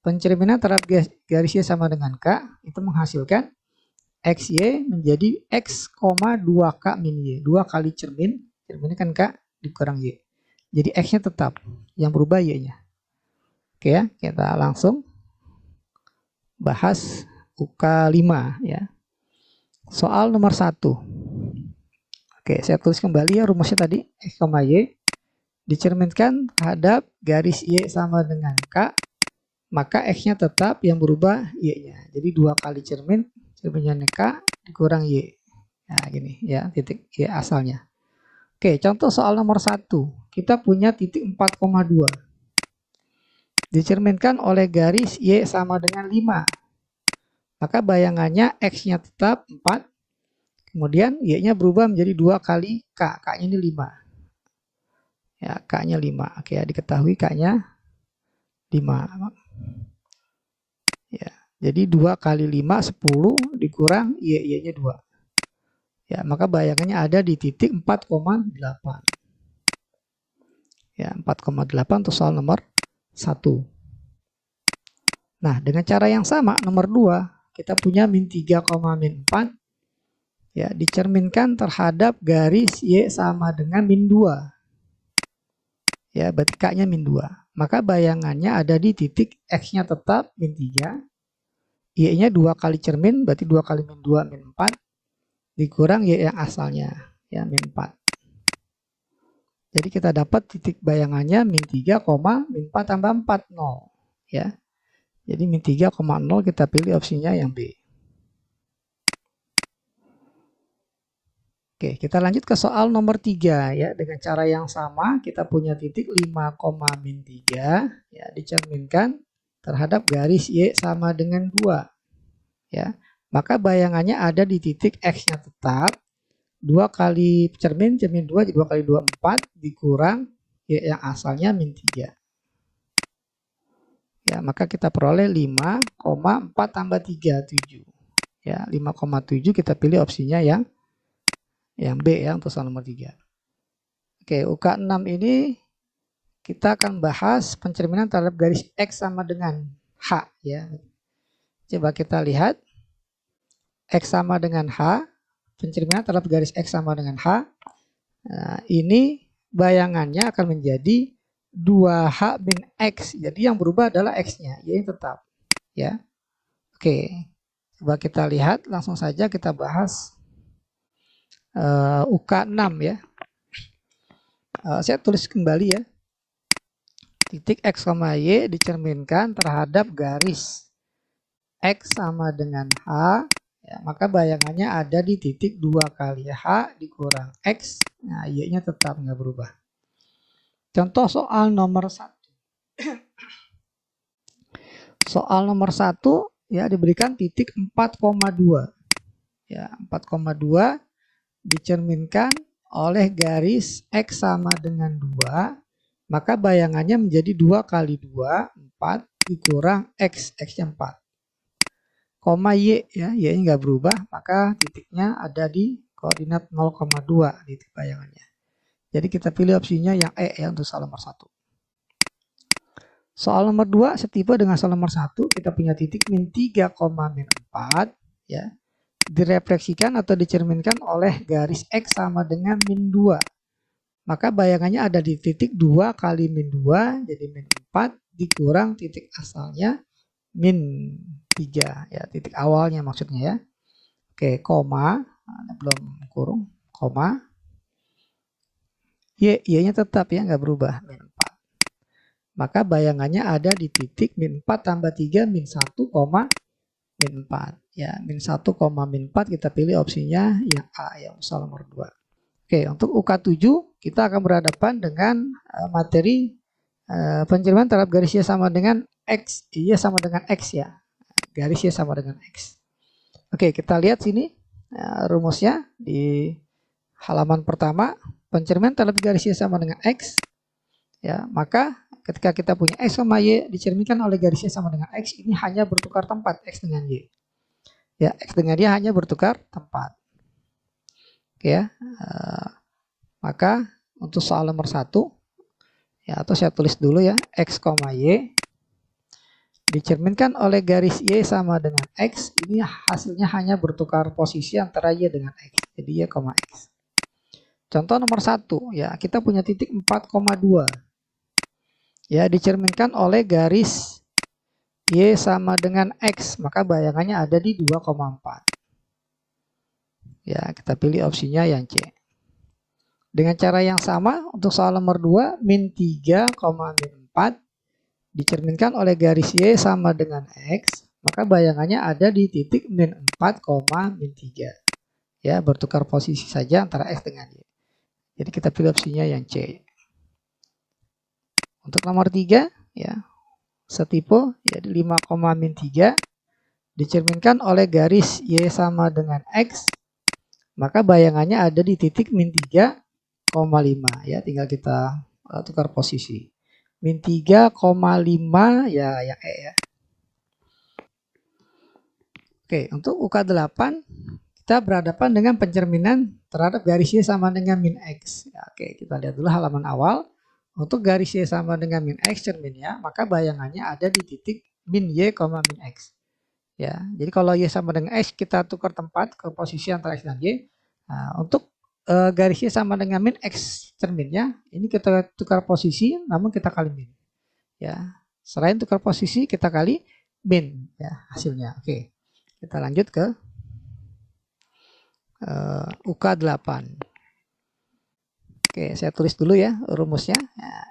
Pencerminan terhadap garis Y sama dengan K itu menghasilkan XY menjadi X, 2K min Y. 2 kali cermin, cerminnya kan K dikurang Y. Jadi X-nya tetap, yang berubah Y-nya. Oke ya, kita langsung bahas UK5 ya. Soal nomor 1. Oke, saya tulis kembali ya rumusnya tadi. X, Y dicerminkan terhadap garis Y sama dengan K, maka X-nya tetap, yang berubah Y-nya. Jadi 2 kali cermin, cerminnya K dikurang Y. Nah, gini ya, titik Y asalnya. Oke, contoh soal nomor 1. Kita punya titik 4,2. Dicerminkan oleh garis Y sama dengan 5. Maka bayangannya X-nya tetap 4. Kemudian Y-nya berubah menjadi 2 kali K. K-nya ini 5. Ya, K-nya 5. Oke, ya, diketahui K-nya 5. Ya, jadi 2 kali 5, 10 dikurang Y-nya 2. Ya, maka bayangannya ada di titik 4,8. Ya, 4,8 untuk soal nomor 1. Nah, dengan cara yang sama, nomor 2, kita punya min 3, min 4. Ya, dicerminkan terhadap garis Y sama dengan min 2. Ya, berarti K-nya min 2. Maka bayangannya ada di titik X-nya tetap min 3. Y-nya 2 kali cermin, berarti 2 kali min 2, min 4. Dikurang Y yang asalnya, ya min 4. Jadi kita dapat titik bayangannya min 3, min 4 tambah 4, 0. Ya. Jadi min 3,0 kita pilih opsinya yang B. Oke, kita lanjut ke soal nomor 3 ya. Dengan cara yang sama kita punya titik 5, min 3 ya, dicerminkan terhadap garis Y sama dengan 2. Ya. Maka bayangannya ada di titik X-nya tetap 2 kali cermin 2 jadi 2 kali 2 4 dikurang Y yang asalnya min 3. Ya, maka kita peroleh 5,4 tambah 3, 7. Ya, 5,7 kita pilih opsinya yang B ya untuk soal nomor 3. Oke, UK6 ini kita akan bahas pencerminan terhadap garis X sama dengan H ya. Coba kita lihat X sama dengan H, pencerminan terhadap garis X sama dengan H. Nah, ini bayangannya akan menjadi 2H min X. Jadi yang berubah adalah X-nya, Y tetap ya. Oke, coba kita lihat, langsung saja kita bahas UK6 ya. Saya tulis kembali ya. Titik X, Y dicerminkan terhadap garis X sama dengan H. Ya, maka bayangannya ada di titik 2 kali H dikurang X. Nah, Y-nya tetap nggak berubah. Contoh soal nomor 1. Soal nomor 1 ya diberikan titik 4,2. Ya, 4,2 dicerminkan oleh garis X sama dengan 2, maka bayangannya menjadi 2 kali 2, 4 dikurang X, X-nya 4. Koma Y ya, Y-nya nggak berubah, maka titiknya ada di koordinat 0,2 titik bayangannya. Jadi kita pilih opsinya yang E ya untuk soal nomor 1. Soal nomor 2 setipe dengan soal nomor 1, kita punya titik min 3, min 4 ya. Direfleksikan atau dicerminkan oleh garis X sama dengan min 2. Maka bayangannya ada di titik 2 kali min 2 jadi min 4 dikurang titik asalnya min 3 ya, titik awalnya maksudnya ya. Oke, koma, belum kurung, koma. Y-nya tetap ya, nggak berubah, min 4. Maka bayangannya ada di titik min 4 tambah 3 min 1, min 4. Ya, min 1, min 4 kita pilih opsinya yang A, yang soal nomor 2. Oke, untuk UK7 kita akan berhadapan dengan materi penjelasan terhadap garis Y sama dengan X. Y sama dengan X ya. Garis Y sama dengan X. Oke, kita lihat sini rumusnya di halaman pertama. Pencerminan terhadap garis Y sama dengan X. Ya, maka ketika kita punya X sama Y dicerminkan oleh garis Y sama dengan X, ini hanya bertukar tempat X dengan Y. Ya, X dengan Y hanya bertukar tempat. Oke ya. Maka untuk soal nomor 1 ya, atau saya tulis dulu ya, X, Y dicerminkan oleh garis Y sama dengan X, ini hasilnya hanya bertukar posisi antara Y dengan X. Jadi Y, X. Contoh nomor 1 ya, kita punya titik 4,2. Ya, dicerminkan oleh garis Y sama dengan X, maka bayangannya ada di 2,4. Ya, kita pilih opsinya yang C. Dengan cara yang sama untuk soal nomor 2, min 3, min 4 dicerminkan oleh garis Y sama dengan X, maka bayangannya ada di titik min 4, min 3. Ya, bertukar posisi saja antara X dengan Y. Jadi kita pilih opsinya yang C. Untuk nomor 3 ya, setipe ya, 5, min 3 dicerminkan oleh garis Y sama dengan X, maka bayangannya ada di titik min 3,5 ya, tinggal kita tukar posisi. Min 3,5 ya yang E ya. Oke, untuk UK8 kita berhadapan dengan pencerminan terhadap garis Y sama dengan min X. Ya, oke, kita lihat dulu halaman awal. Untuk garis Y sama dengan min X cerminnya, maka bayangannya ada di titik min Y, min X. Ya, jadi kalau Y sama dengan X, kita tukar tempat ke posisi antara X dan Y. Nah, untuk garis Y sama dengan min X cerminnya, ini kita tukar posisi, namun kita kali min. Ya, selain tukar posisi, kita kali min ya hasilnya. Oke, kita lanjut ke UK8. Oke, saya tulis dulu ya rumusnya.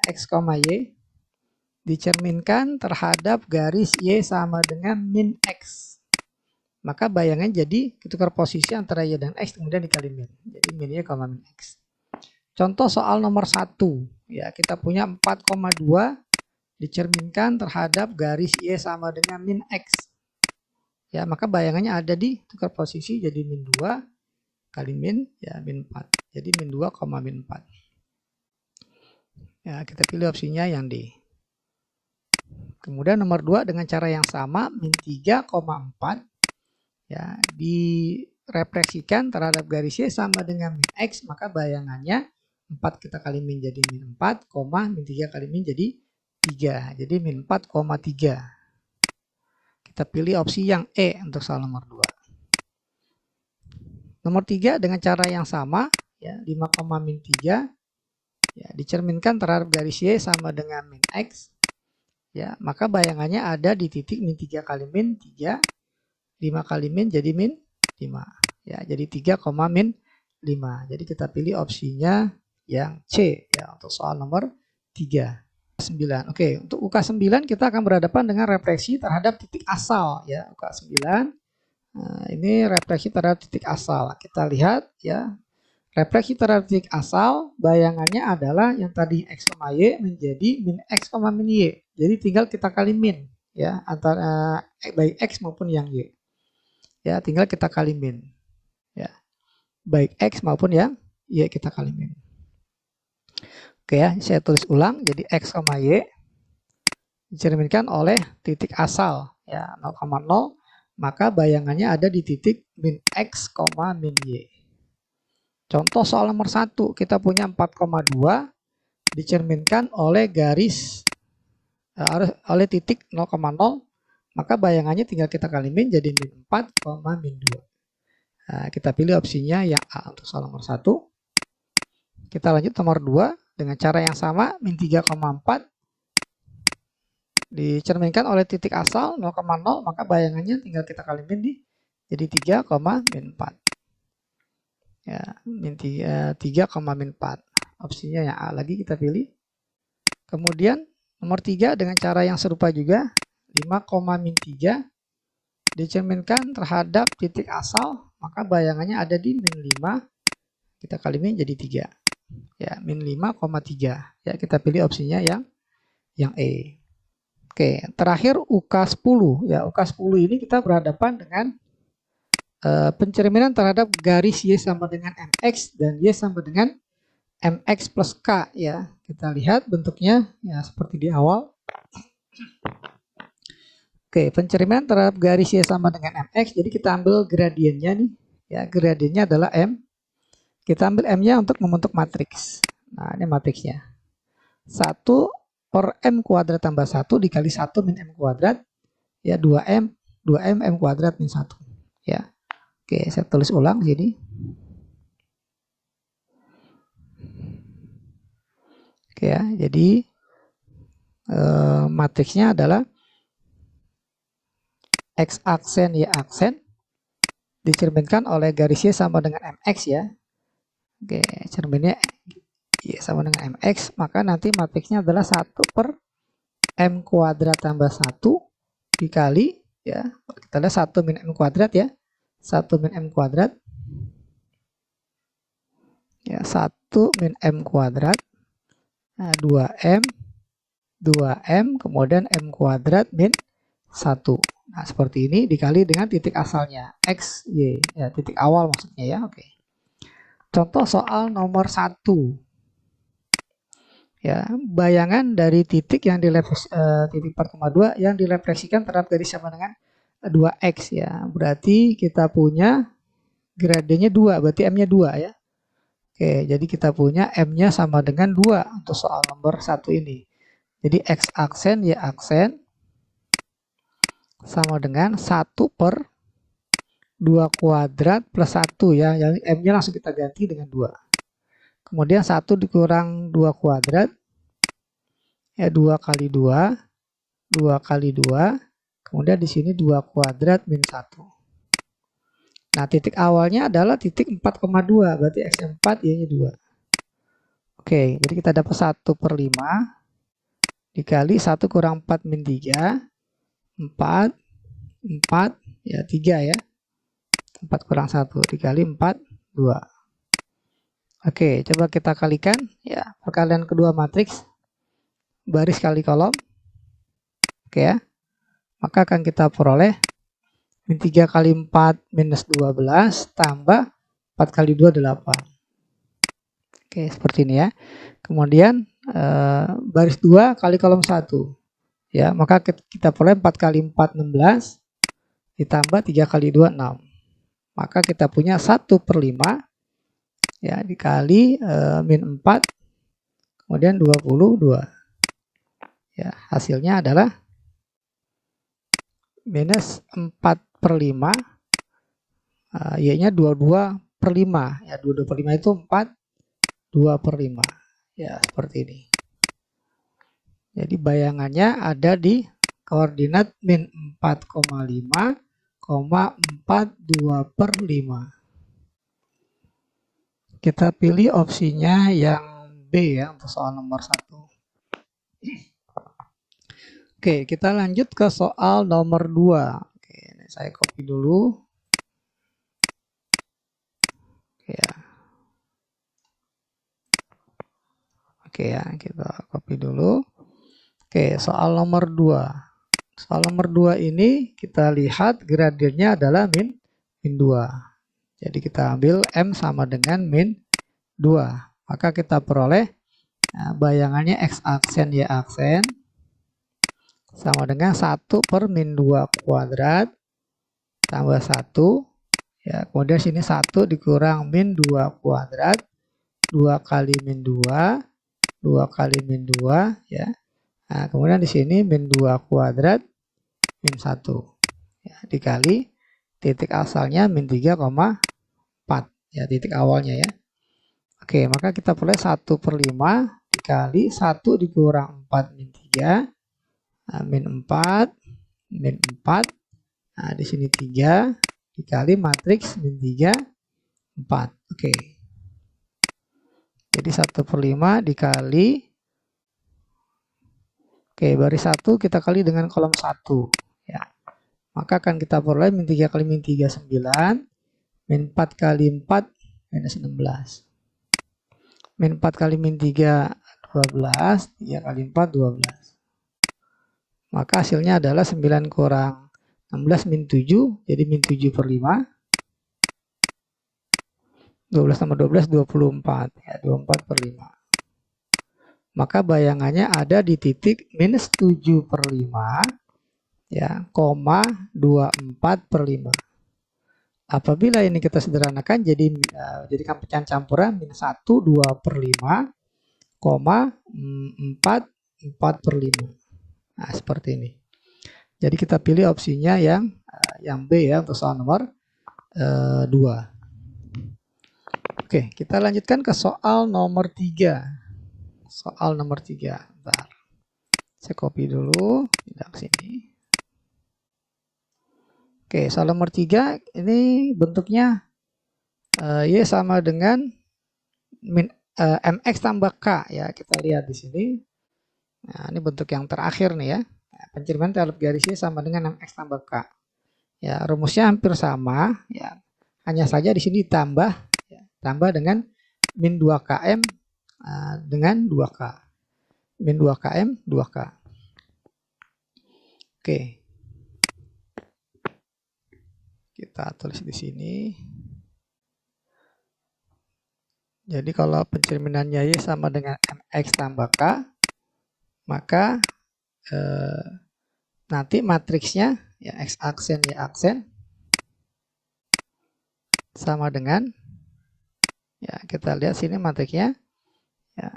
X, Y dicerminkan terhadap garis Y sama dengan min X. Maka bayangan jadi tukar posisi antara Y dan X kemudian dikali min. Jadi min Y, min X. Contoh soal nomor 1. Ya, kita punya 4,2 dicerminkan terhadap garis Y sama dengan min X. Ya, maka bayangannya ada di tukar posisi jadi min 2 kali min ya min 4. Jadi min 2, min 4. Ya, kita pilih opsinya yang D. Kemudian nomor 2 dengan cara yang sama min 3,4 ya direfleksikan terhadap garis Y sama dengan min X, maka bayangannya 4 kita kali min jadi min 4, min 3 kali min jadi 3. Jadi min 4,3. Kita pilih opsi yang E untuk soal nomor 2. Nomor 3 dengan cara yang sama ya 5, min 3 ya dicerminkan terhadap garis Y sama dengan min X. Ya, maka bayangannya ada di titik min 3 kali min 3, 5 kali min jadi min 5. Ya, jadi 3, min 5. Jadi kita pilih opsinya yang C ya untuk soal nomor 3. 9. Oke, untuk UK9 kita akan berhadapan dengan refleksi terhadap titik asal ya. UK9 ini refleksi terhadap titik asal. Kita lihat ya. Refleksi terhadap titik asal bayangannya adalah yang tadi X, Y menjadi min X, min Y. Jadi tinggal kita kali min ya antara baik X maupun yang Y. Ya, tinggal kita kali min. Ya. Baik X maupun yang Y kita kali min. Oke ya, saya tulis ulang jadi X, Y dicerminkan oleh titik asal ya 0,0, maka bayangannya ada di titik min X, min Y. Contoh soal nomor 1, kita punya 4,2 dicerminkan oleh garis oleh titik 0,0, maka bayangannya tinggal kita kali min jadi min 4, min 2. Nah, kita pilih opsinya yang A untuk soal nomor 1. Kita lanjut nomor 2 dengan cara yang sama, min 3,4 dicerminkan oleh titik asal 0,0, maka bayangannya tinggal kita kali min di jadi 3, min 4. Ya, min 3, min 4. opsinya yang A lagi kita pilih. Kemudian nomor 3 dengan cara yang serupa juga, 5, min 3 dicerminkan terhadap titik asal, maka bayangannya ada di min 5, kita kali min jadi 3. Ya, min 5,3. Ya, kita pilih opsinya yang E. Oke, terakhir UK10. Ya, UK10 ini kita berhadapan dengan pencerminan terhadap garis Y sama dengan MX dan Y sama dengan MX plus K. Ya, kita lihat bentuknya ya seperti di awal. Oke, pencerminan terhadap garis Y sama dengan MX. Jadi kita ambil gradiennya nih. Ya, gradiennya adalah M. Kita ambil M-nya untuk membentuk matriks. Nah, ini matriksnya. 1 per M kuadrat tambah 1 dikali 1 min M kuadrat. Ya, 2M M kuadrat min 1. Ya. Oke, saya tulis ulang sini. Oke ya, jadi matriksnya adalah X aksen Y aksen dicerminkan oleh garis Y sama dengan MX ya. Oke, cerminnya Y sama dengan MX, maka nanti matriksnya adalah 1 per M kuadrat tambah 1 dikali ya, kita lihat 1 min M kuadrat ya. 1 min M kuadrat ya, 1 min M kuadrat, nah, 2M kemudian M kuadrat min 1. Nah, seperti ini dikali dengan titik asalnya X, Y ya, titik awal maksudnya ya. Oke, contoh soal nomor 1 ya, bayangan dari titik yang titik 4,2 yang direfleksikan terhadap garis sama dengan 2X ya, berarti kita punya gradiennya 2, berarti M-nya 2 ya. Oke, jadi kita punya M-nya sama dengan 2 untuk soal nomor 1 ini. Jadi X aksen Y aksen sama dengan 1 per 2 kuadrat plus 1 ya, yang M-nya langsung kita ganti dengan 2. Kemudian 1 dikurang 2 kuadrat ya, 2 kali 2 kali 2, kemudian di sini 2 kuadrat min 1. Nah, titik awalnya adalah titik 4,2, berarti X-nya 4, Y-nya 2. Oke, jadi kita dapat 1 per 5 dikali 1 kurang 4 min 3, 4 ya, 3 ya. 4 kurang 1 dikali 4, 2. Oke, coba kita kalikan ya, perkalian kedua matriks baris kali kolom. Oke ya, maka akan kita peroleh min 3 kali 4 minus 12 tambah 4 kali 2 8. Oke, seperti ini ya. Kemudian baris 2 kali kolom 1 ya, maka kita peroleh 4 kali 4 16 ditambah 3 kali 2 6. Maka kita punya 1 per 5 ya, dikali min 4 kemudian 22 ya, hasilnya adalah minus 4 per 5 Y nya 22 per 5 ya, 22 per 5 itu 4, 2 per 5 ya, seperti ini. Jadi bayangannya ada di koordinat min 4,5, 42 per 5. Kita pilih opsinya yang B ya untuk soal nomor 1. Oke, kita lanjut ke soal nomor 2. Oke, ini saya copy dulu. Oke ya. Oke ya, kita copy dulu. Oke, soal nomor 2. Soal nomor 2 ini kita lihat gradiennya adalah min 2. Jadi kita ambil M sama dengan min 2. Maka kita peroleh bayangannya X aksen Y aksen sama dengan 1 per min 2 kuadrat tambah 1 ya, kemudian sini 1 dikurang min 2 kuadrat, 2 kali min 2 kali min 2 ya. Nah, kemudian di sini min 2 kuadrat min 1 ya, dikali titik asalnya min 3,4 ya, titik awalnya ya. Oke, maka kita peroleh 1 per 5 dikali 1 dikurang 4 min 3 min 4 min 4. Nah, di sini 3 dikali matriks min 3 4. Oke. Jadi 1/5 dikali, oke, baris 1 kita kali dengan kolom 1 ya. Maka akan kita peroleh min 3 kali min 3 9, min 4 kali 4 minus 16. Min 4 kali min 3 12, 3 kali 4 12. Maka hasilnya adalah 9 kurang 16 min 7, jadi min 7/5. 12 tambah 12 24 ya, 24/5. Maka bayangannya ada di titik minus 7/5 ya, koma 24/5. Apabila ini kita sederhanakan jadi jadikan pecahan campuran min 1 2/5, koma 4 4/5. Nah, seperti ini. Jadi kita pilih opsinya yang B ya untuk soal nomor 2. Oke, kita lanjutkan ke soal nomor 3. Soal nomor 3. Bentar. Saya copy dulu, pindah ke sini. Oke, soal nomor 3 ini bentuknya Y sama dengan MX tambah K ya. Kita lihat di sini. Nah, ini bentuk yang terakhir nih ya. Pencerimaan teorem garis Y sama dengan MX tambah K. Ya, rumusnya hampir sama ya. Hanya saja di sini ditambah tambah dengan min 2 km dengan 2K. Min 2 km, 2K. Oke. Kita tulis di sini. Jadi kalau pencerminannya Y sama dengan MX tambah K, maka nanti matriksnya ya X aksen Y aksen sama dengan, ya kita lihat sini matriksnya ya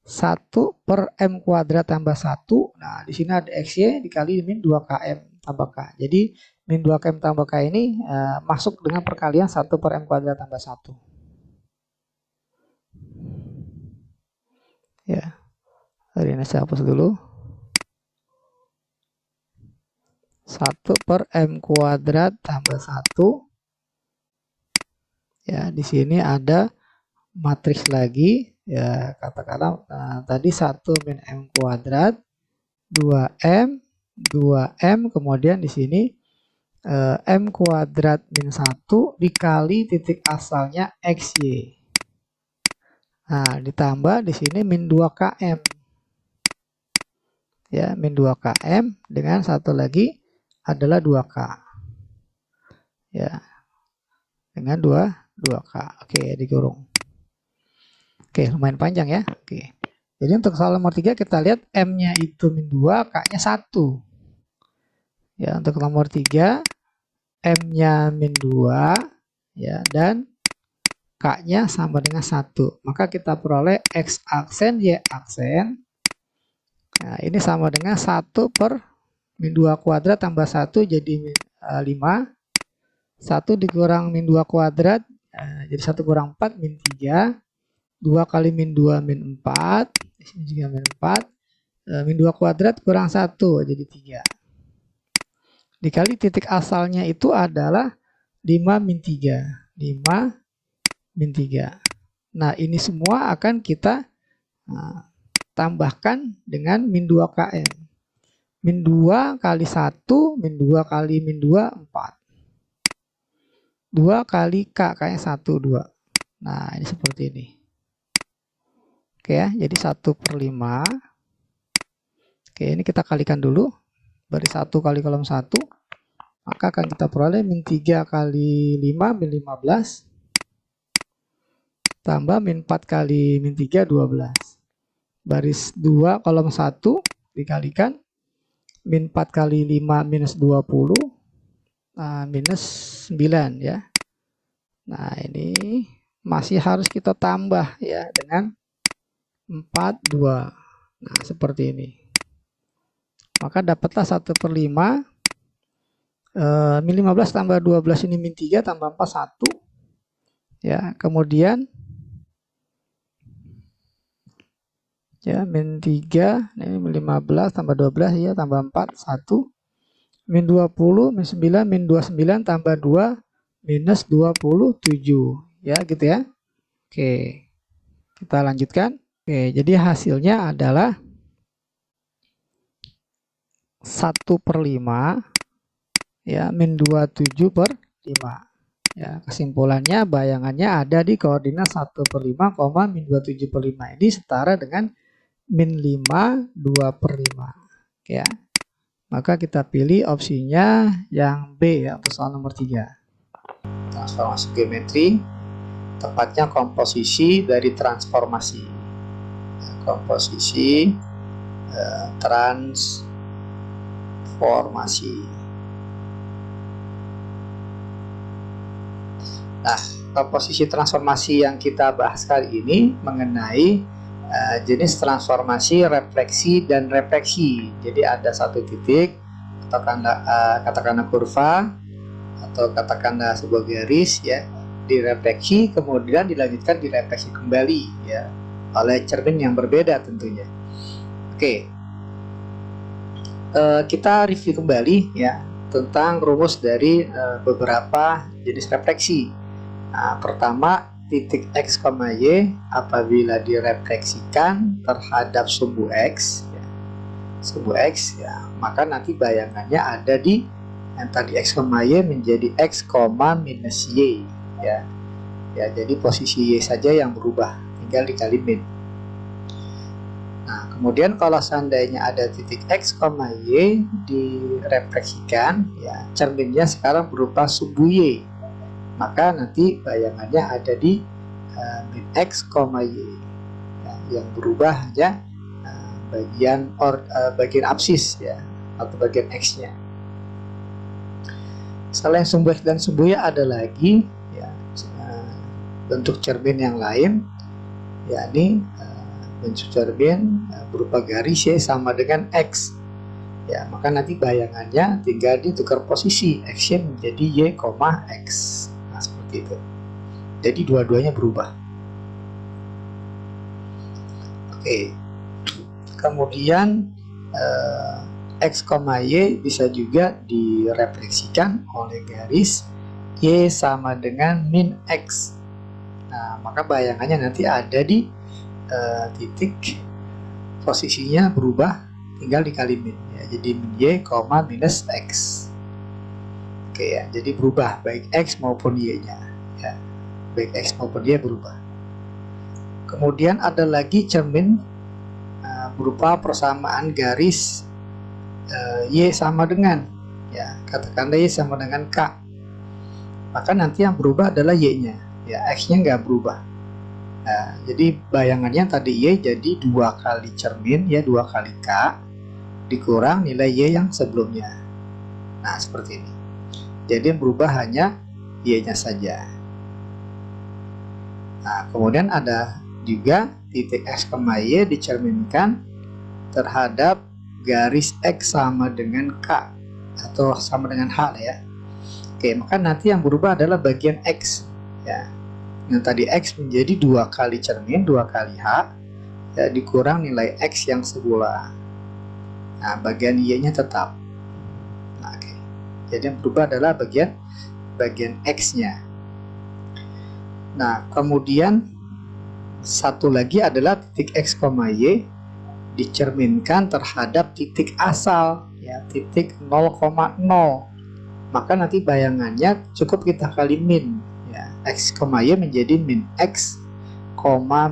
1/m kuadrat tambah 1. Nah, di sini ada XY dikali min 2 km tambah K. Jadi min 2 km tambah K ini masuk dengan perkalian 1/m kuadrat tambah 1. Ya. Hari ini saya hapus dulu. 1/m kuadrat tambah 1. Ya, di sini ada matriks lagi ya, katakanlah tadi 1 min m kuadrat 2m 2m, kemudian di sini m kuadrat min 1 dikali titik asalnya xy. Nah, ditambah di sini min 2 km ya, min 2 km dengan satu lagi adalah 2K ya, dengan 2K. Oke, dikurung. Oke, lumayan panjang ya. Oke. Jadi untuk soal nomor 3 kita lihat M-nya itu min 2, K-nya 1. Ya, untuk nomor 3 M-nya min 2 ya, dan K-nya sama dengan 1. Maka kita peroleh X aksen Y aksen. Nah, ini sama dengan 1 per min 2 kuadrat tambah 1 jadi 5. 1 dikurang min 2 kuadrat jadi 1 kurang 4 min 3. 2 kali min 2 min 4. Di sini juga min 4. Min 2 kuadrat kurang 1 jadi 3. Dikali titik asalnya itu adalah 5 min 3. 5 min 3. Nah, ini semua akan kita tambahkan dengan min 2 km. Min 2 kali 1, min 2 kali min 2, 4. 2 kali K, K-nya 1, 2. Nah, ini seperti ini. Oke ya, jadi 1/5. Oke, ini kita kalikan dulu. Baris 1 kali kolom 1. Maka akan kita peroleh min 3 kali 5, min 15. Tambah min 4 kali min 3, 12. Baris 2 kolom 1 dikalikan. Min 4 kali 5 minus 20. Minus 9 ya. Nah, ini masih harus kita tambah ya dengan 4, 2. Nah, seperti ini. Maka dapatlah 1/5. Min 15 tambah 12 ini min 3 tambah 4, 1. Ya, kemudian ya min 3 ini min 15 tambah 12 ya tambah 4, 1. Min 20 min 9 min 29 tambah 2 minus 27 ya, gitu ya. Oke. Kita lanjutkan. Oke, jadi hasilnya adalah 1/5 ya, min 27/5. Ya, kesimpulannya bayangannya ada di koordinat 1/5, min 27/5. Ini setara dengan min 5, 2/5. Ya. Maka kita pilih opsinya yang B ya, untuk soal nomor 3. Transformasi geometri, tepatnya komposisi dari transformasi. Komposisi transformasi. Nah, komposisi transformasi yang kita bahas kali ini mengenai jenis transformasi refleksi dan refleksi. Jadi ada satu titik atau katakanlah kurva atau katakanlah sebuah garis ya, direfleksi kemudian dilanjutkan direfleksi kembali ya oleh cermin yang berbeda tentunya. Oke, kita review kembali ya tentang rumus dari beberapa jenis refleksi. Nah, pertama, titik X, Y apabila direfleksikan terhadap sumbu X ya, maka nanti bayangannya ada di yang tadi X, Y menjadi X, minus Y ya. Jadi posisi Y saja yang berubah, tinggal dikali min. Nah, kemudian kalau seandainya ada titik X, Y direfleksikan ya, cerminnya sekarang berupa sumbu Y, maka nanti bayangannya ada di min X, Y ya, yang berubah hanya bagian absis ya, atau bagian X nya. Selain sumbu X dan sumbu Y ada lagi ya, bentuk cermin yang lain, yakni bentuk cermin berupa garis Y sama dengan X ya, maka nanti bayangannya tinggal ditukar posisi, X nya menjadi Y, X. Nah, seperti itu. Jadi dua-duanya berubah. Oke. Kemudian X, Y bisa juga direfleksikan oleh garis Y sama dengan min X. Nah, maka bayangannya nanti ada di titik posisinya berubah, tinggal dikali min ya, jadi min Y, minus X. Oke ya, jadi berubah baik X maupun Y nya ya, baik X maupun Y berubah. Kemudian ada lagi cermin berupa persamaan garis Y sama dengan ya, katakanlah Y sama dengan K, maka nanti yang berubah adalah Y nya ya, X nya nggak berubah. Nah, jadi bayangannya tadi Y jadi 2 kali cermin ya, 2 kali K dikurang nilai Y yang sebelumnya. Nah, seperti ini. Jadi yang berubah hanya Y nya saja. Nah, kemudian ada juga titik X, Y dicerminkan terhadap garis X sama dengan K atau sama dengan H ya. Oke, maka nanti yang berubah adalah bagian X ya. Yang tadi X menjadi 2 kali cermin, 2 kali H ya, dikurang nilai X yang sebelah. Nah, bagian Y nya tetap. Nah, oke. Jadi yang berubah adalah bagian X nya. Nah, kemudian satu lagi adalah titik X, Y dicerminkan terhadap titik asal ya, titik 0,0. Maka nanti bayangannya cukup kita kali min ya, X, Y menjadi min X,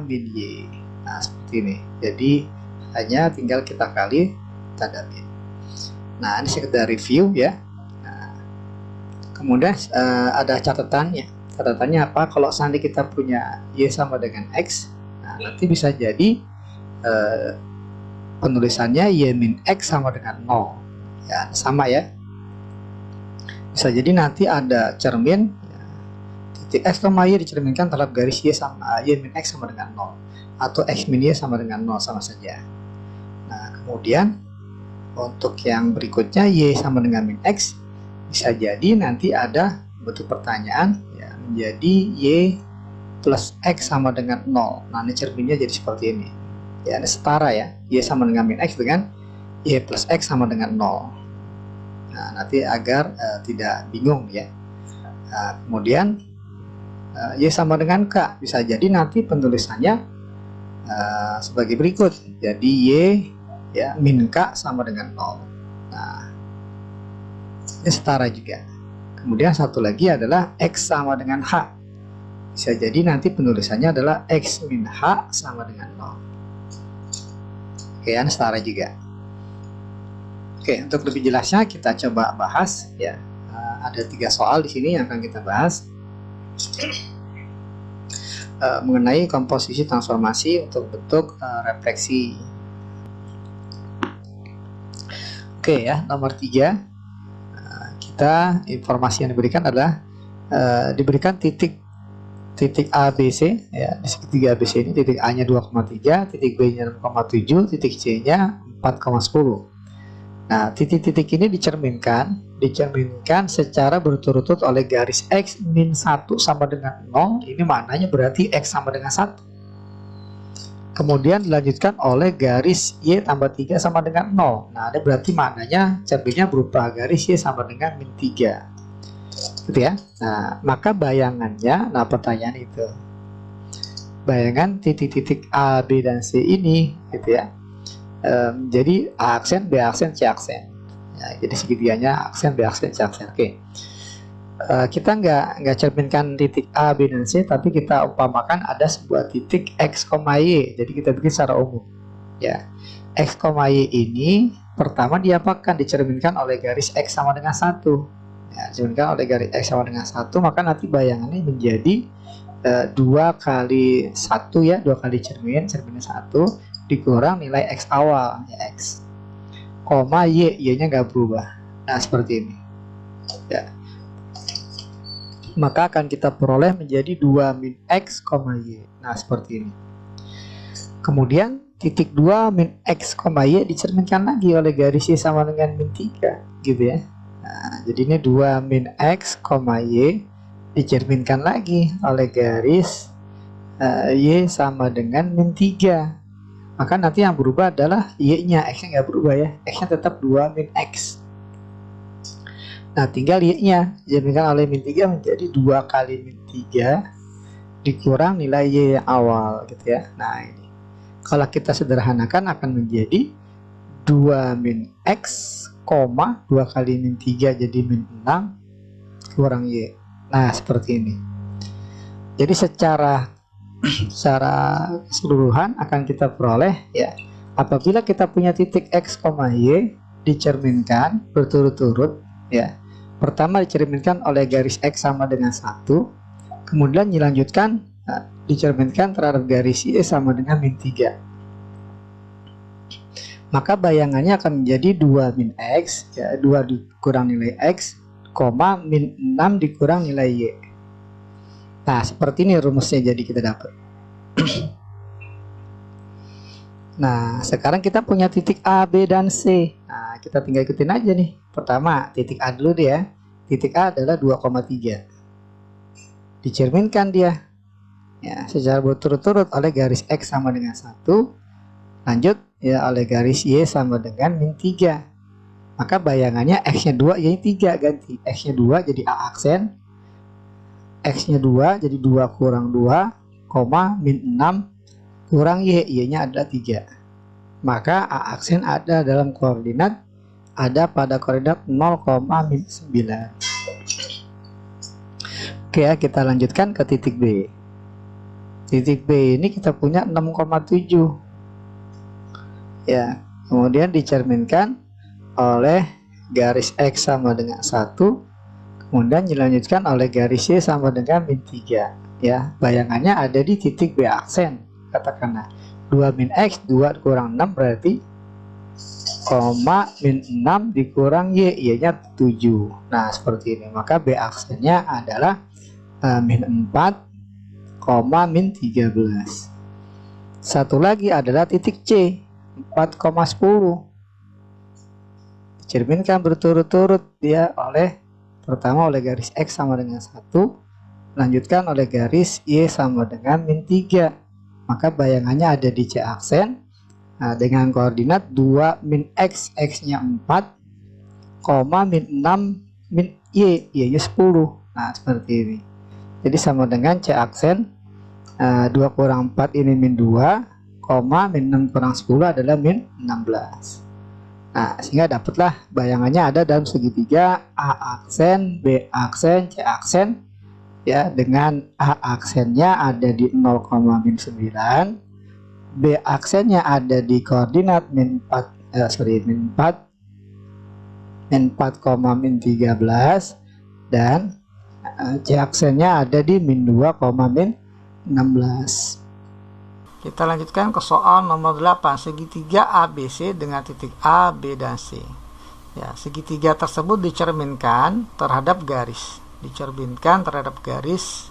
min Y. Nah, seperti ini. Jadi hanya tinggal kita kali tanda min. Nah, ini sekedar review ya. Nah, kemudian ada catatannya. Catatannya apa? Kalau seandainya kita punya Y sama dengan X, nah nanti bisa jadi penulisannya Y min X sama dengan 0 ya, sama ya. Bisa jadi nanti ada cermin ya, titik X, Y dicerminkan terhadap garis Y sama Y min X sama dengan 0, atau X min Y sama dengan 0, sama saja. Nah, kemudian untuk yang berikutnya Y sama dengan min X, bisa jadi nanti ada bentuk pertanyaan ya, menjadi Y plus X sama dengan 0. Nah, ini cerminnya jadi seperti ini ya, ini setara ya, Y sama dengan min X dengan Y plus X sama dengan 0. Nah, nanti agar tidak bingung ya. Nah, kemudian Y sama dengan K, bisa jadi nanti penulisannya sebagai berikut. Jadi Y ya min K sama dengan 0. Nah, ini setara juga. Kemudian satu lagi adalah X sama dengan H. Bisa jadi nanti penulisannya adalah X min H sama dengan 0. Oke, ini setara juga. Oke, untuk lebih jelasnya kita coba bahas ya. Ada 3 soal di sini yang akan kita bahas mengenai komposisi transformasi untuk bentuk refleksi. Oke ya, nomor 3 kita informasi yang diberikan adalah diberikan titik A, B, C ya. Di segitiga ABC ini titik A nya 2,3, titik B nya 6,7, titik C nya 4,10. Nah, titik-titik ini dicerminkan secara berturut-turut oleh garis X min 1 sama dengan 0. Ini maknanya berarti X sama dengan 1. Kemudian dilanjutkan oleh garis Y tambah 3 sama dengan 0. Nah, ini berarti maknanya cerminnya berupa garis Y sama dengan min 3. Gitu ya. Nah, maka bayangannya, pertanyaan itu. Bayangan titik-titik A, B, dan C ini, gitu ya. Jadi A aksen, B aksen, C aksen ya, jadi segitiganya aksen, B aksen, C aksen. Oke. Kita nggak cerminkan titik A, B, dan C, tapi kita umpamakan ada sebuah titik X, Y. Jadi kita bikin secara umum ya. X, Y ini pertama diapakan? Dicerminkan oleh garis X sama dengan 1 ya, dicerminkan oleh garis X sama dengan 1, maka nanti bayangannya menjadi 2 kali 1 ya, 2 kali cerminnya 1 dikurang nilai X awal ya, X koma Y nya nggak berubah. Nah, seperti ini ya, maka akan kita peroleh menjadi 2 min X, Y. Nah, seperti ini. Kemudian titik 2 min X, Y dicerminkan lagi oleh garis Y sama dengan min 3 gitu ya. Nah, jadi ini 2 min X, Y dicerminkan lagi oleh garis Y sama dengan min 3. Maka nanti yang berubah adalah Y-nya, X-nya nggak berubah ya. X-nya tetap 2 min X. Nah, tinggal Y-nya dicerminkan oleh min 3 menjadi 2 kali min 3 dikurang nilai Y yang awal gitu ya. Nah, ini kalau kita sederhanakan akan menjadi 2 min X, 2 kali min 3 jadi min 6 kurang Y. Nah, seperti ini. Jadi secara keseluruhan akan kita peroleh ya, apabila kita punya titik X, Y dicerminkan berturut-turut ya. Pertama dicerminkan oleh garis X sama dengan 1, kemudian dilanjutkan dicerminkan terhadap garis Y sama dengan min 3. Maka bayangannya akan menjadi 2 min X ya, 2 dikurang nilai X, min 6 dikurang nilai Y. Nah, seperti ini rumusnya, jadi kita dapat. Nah, sekarang kita punya titik A, B, dan C. Nah, kita tinggal ikutin aja nih. Pertama, titik A dulu dia. Titik A adalah 2,3. Dicerminkan dia ya secara berturut-turut oleh garis X sama dengan 1. Lanjut ya oleh garis Y sama dengan min 3. Maka bayangannya X-nya 2, Y-nya 3, ganti. X-nya 2 jadi A aksen, X-nya 2 jadi 2 kurang 2, min 6 kurang Y, Y-nya adalah 3. Maka A aksen ada dalam koordinat, ada pada koordinat 0, min 9. Oke ya, kita lanjutkan ke titik B. Titik B ini kita punya 6,7 ya, kemudian dicerminkan oleh garis X sama dengan 1, kemudian dilanjutkan oleh garis Y sama dengan min 3 ya. Bayangannya ada di titik B aksen, katakanlah 2 min X, 2 kurang 6 berarti min 6 dikurang Y, Y-nya 7. Nah, seperti ini. Maka B aksennya adalah min 4, min 13. Satu lagi adalah titik C, 4,10. Dicerminkan berturut-turut dia pertama oleh garis X sama dengan 1, lanjutkan oleh garis Y sama dengan min 3. Maka bayangannya ada di C aksen dengan koordinat 2 min X, X-nya 4, min 6 min Y, Y-nya 10. Nah, seperti ini. Jadi sama dengan C aksen 2 kurang 4 ini min 2, min 6 kurang 10 adalah min 16. Nah, sehingga dapatlah bayangannya ada dalam segitiga A aksen, B aksen, C aksen, ya, dengan A aksennya ada di 0, min 9, B aksennya ada di koordinat min 4, min 4, min 13, dan C aksennya ada di min 2, min 16. Kita lanjutkan ke soal nomor 8, segitiga ABC dengan titik A, B, dan C. Ya, segitiga tersebut dicerminkan terhadap garis. Dicerminkan terhadap garis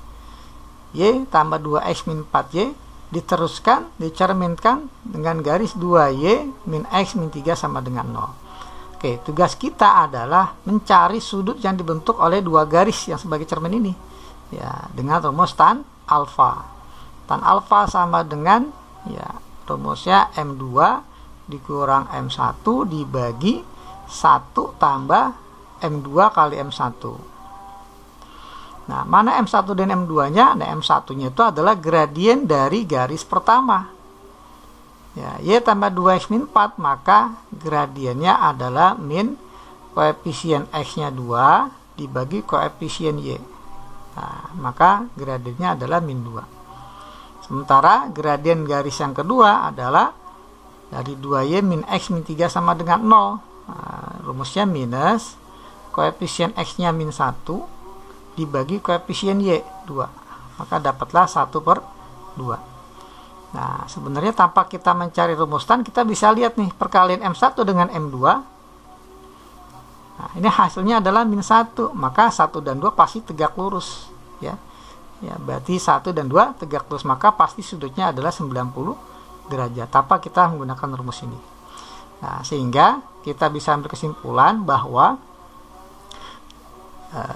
Y tambah 2X min 4Y, diteruskan, dicerminkan dengan garis 2Y min X min 3 sama dengan 0. Oke, tugas kita adalah mencari sudut yang dibentuk oleh dua garis yang sebagai cermin ini. Ya, dengan rumus tan alfa. Tan alfa sama dengan, ya, rumusnya M2 dikurang M1 dibagi 1 tambah M2 kali M1. Nah, mana M1 dan M2-nya? Nah, M1-nya itu adalah gradien dari garis pertama. Ya, Y tambah 2X min 4, maka gradiennya adalah min koefisien X-nya 2 dibagi koefisien Y. Nah, maka gradiennya adalah min 2. Sementara gradien garis yang kedua adalah dari 2Y min X min 3 sama dengan 0. Nah, rumusnya minus koefisien X-nya min 1 dibagi koefisien Y 2. Maka dapatlah 1/2. Nah, sebenarnya tanpa kita mencari rumus tan, kita bisa lihat nih perkalian M1 dengan M2. Nah, ini hasilnya adalah min 1. Maka 1 dan 2 pasti tegak lurus, ya. Ya, berarti 1 dan 2 tegak lurus, maka pasti sudutnya adalah 90 derajat tanpa kita menggunakan rumus ini. Nah, sehingga kita bisa ambil kesimpulan bahwa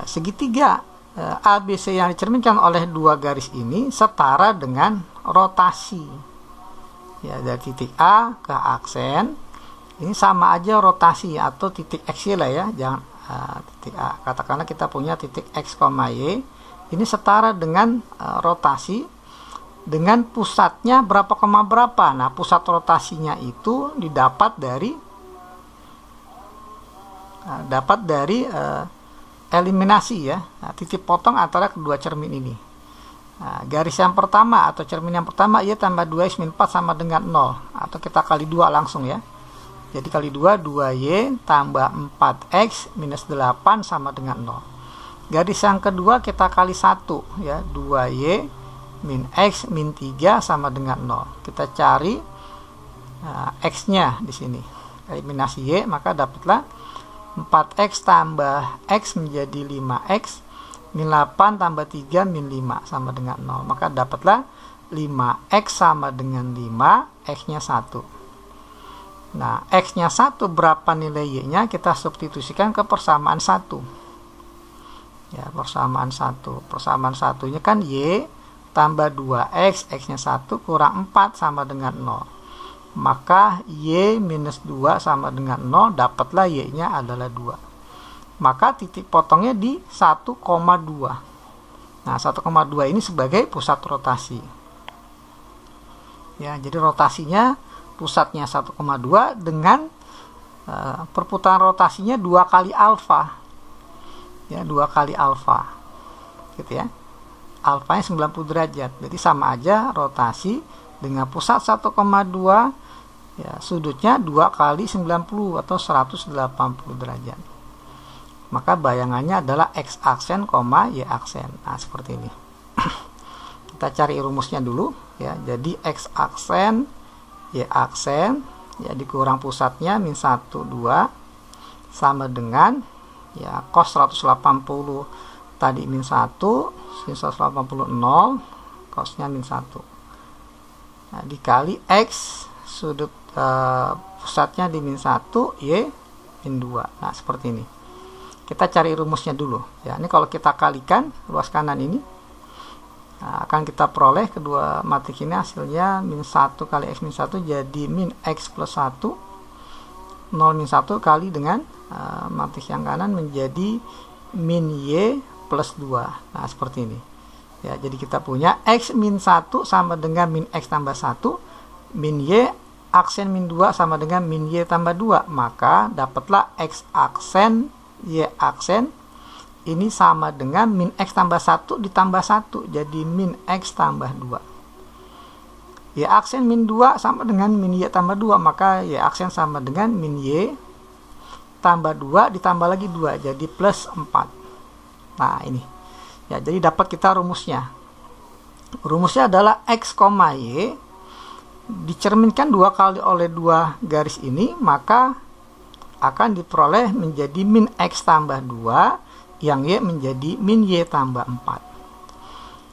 segitiga ABC yang dicerminkan oleh dua garis ini setara dengan rotasi. Ya, dari titik A ke aksen ini sama aja rotasi atau titik X lah, ya. Jangan titik A. Katakanlah kita punya titik X, Y. Ini setara dengan rotasi dengan pusatnya berapa, berapa. Nah, pusat rotasinya itu didapat dari eliminasi, ya. Nah, titik potong antara kedua cermin ini. Nah, garis yang pertama atau cermin yang pertama, Y tambah 2X min 4 sama dengan 0. Atau kita kali 2 langsung, ya. Jadi kali 2, 2Y tambah 4X minus 8 sama dengan 0. Garis yang kedua kita kali 1, ya, 2Y min X min 3 sama dengan 0. Kita cari X-nya di sini. Eliminasi Y, maka dapatlah 4X tambah X menjadi 5X min 8 tambah 3 min 5 sama dengan 0. Maka dapatlah 5X sama dengan 5, X-nya 1. Nah, X-nya 1 berapa nilai Y-nya? Kita substitusikan ke persamaan 1. Ya, persamaan 1. Persamaan 1-nya kan Y tambah 2X, X-nya 1 kurang 4 sama dengan 0. Maka Y minus 2 sama dengan 0, dapatlah Y-nya adalah 2. Maka titik potongnya di 1,2. Nah, 1,2 ini sebagai pusat rotasi. Ya, jadi rotasinya pusatnya 1,2 dengan perputaran rotasinya 2 kali alfa. Ya, 2 kali alfa, gitu ya. Alfanya 90 derajat, jadi sama aja rotasi dengan pusat 1,2, ya, sudutnya 2 kali 90 atau 180 derajat. Maka bayangannya adalah X aksen, Y aksen. Nah, seperti ini. Kita cari rumusnya dulu, ya. Jadi X aksen, Y aksen, ya, dikurang pusatnya min 1, 2 sama dengan, ya, cos 180 tadi min 1, sin 180 0, cosnya min 1. Nah, dikali X, sudut pusatnya di min 1, Y min 2. Nah, seperti ini. Kita cari rumusnya dulu, ya. Ini kalau kita kalikan ruas kanan ini, nah, akan kita peroleh kedua matrik ini hasilnya min 1 kali X min 1 jadi min X plus 1, 0 min 1 kali dengan matrik yang kanan menjadi min Y plus 2. Nah, seperti ini. Ya, jadi kita punya X min 1 sama dengan min X tambah 1 min Y aksen min 2 sama dengan min Y tambah 2, maka dapatlah X aksen Y aksen ini sama dengan min X tambah 1 ditambah 1, jadi min X tambah 2. Y aksen min 2 sama dengan min Y tambah 2, maka Y aksen sama dengan min Y tambah 2 ditambah lagi 2, jadi plus 4. Nah ini ya, jadi dapat kita rumusnya. Rumusnya adalah X, Y dicerminkan 2 kali oleh 2 garis ini, maka akan diperoleh menjadi min X tambah 2, yang Y menjadi min Y tambah 4.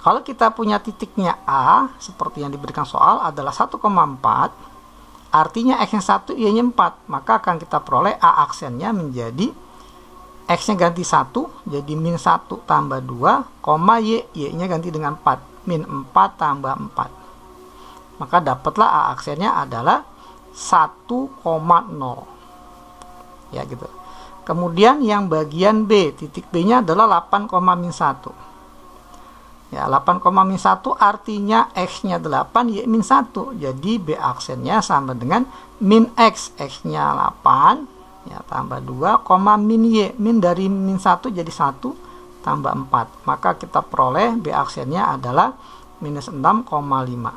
Kalau kita punya titiknya A, seperti yang diberikan soal adalah 1,4, artinya X-nya 1, Y-nya 4, maka akan kita peroleh A aksennya menjadi X-nya ganti 1, jadi min 1 tambah 2, Y-nya ganti dengan 4, min 4 tambah 4. Maka dapatlah A aksennya adalah 1,0. Ya gitu. Kemudian yang bagian B, titik B-nya adalah 8,-1. Ya, 8,-1 artinya X-nya 8, Y min 1. Jadi B aksennya sama dengan min X, X-nya 8, ya, tambah 2, min Y, min dari min 1 jadi 1, tambah 4. Maka kita peroleh B aksennya adalah minus 6,5.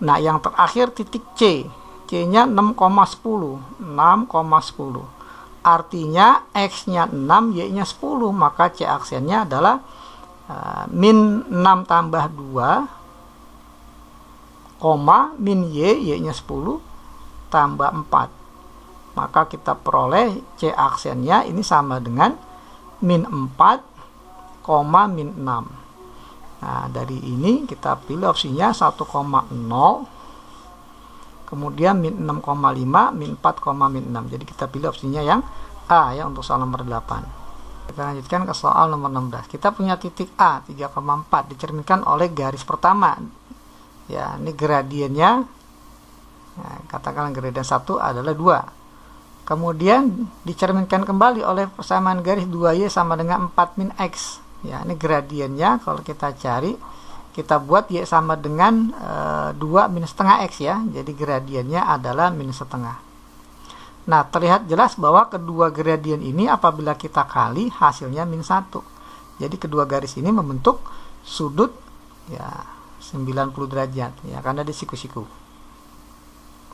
Nah, yang terakhir titik C. C-nya 6,10. 6,10. Artinya X-nya 6, Y-nya 10. Maka C aksennya adalah min 6 tambah 2, min Y, Y-nya 10, tambah 4. Maka kita peroleh C aksennya ini sama dengan min 4, min 6. Nah, dari ini kita pilih opsinya 1,0, kemudian min 6,5, min 4, min 6. Jadi kita pilih opsinya yang A ya untuk soal nomor 8. Kita lanjutkan ke soal nomor 16. Kita punya titik A 3,4 dicerminkan oleh garis pertama. Ya, ini gradiennya. Nah, katakanlah gradien 1 adalah 2. Kemudian dicerminkan kembali oleh persamaan garis 2Y sama dengan 4 min X. Ya, ini gradiennya kalau kita cari, kita buat Y sama dengan 2 minus setengah X ya. Jadi gradiennya adalah minus setengah. Nah, terlihat jelas bahwa kedua gradien ini apabila kita kali hasilnya min 1. Jadi kedua garis ini membentuk sudut ya 90 derajat ya, karena di siku-siku.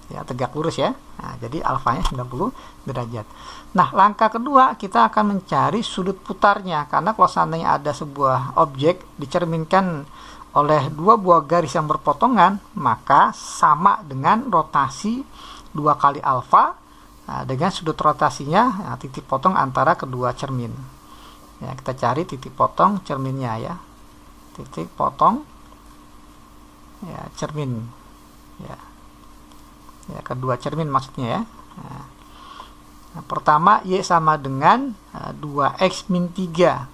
Ya, tegak lurus ya. Nah, jadi alfanya 90 derajat. Nah, langkah kedua kita akan mencari sudut putarnya, karena kalau seandainya ada sebuah objek dicerminkan oleh dua buah garis yang berpotongan, maka sama dengan rotasi 2 kali alfa. Nah, dengan sudut rotasinya ya, titik potong antara kedua cermin. Ya, kita cari titik potong cerminnya ya. Titik potong ya cermin. Ya. Ya, kedua cermin maksudnya ya. Nah, pertama Y sama dengan 2X min 3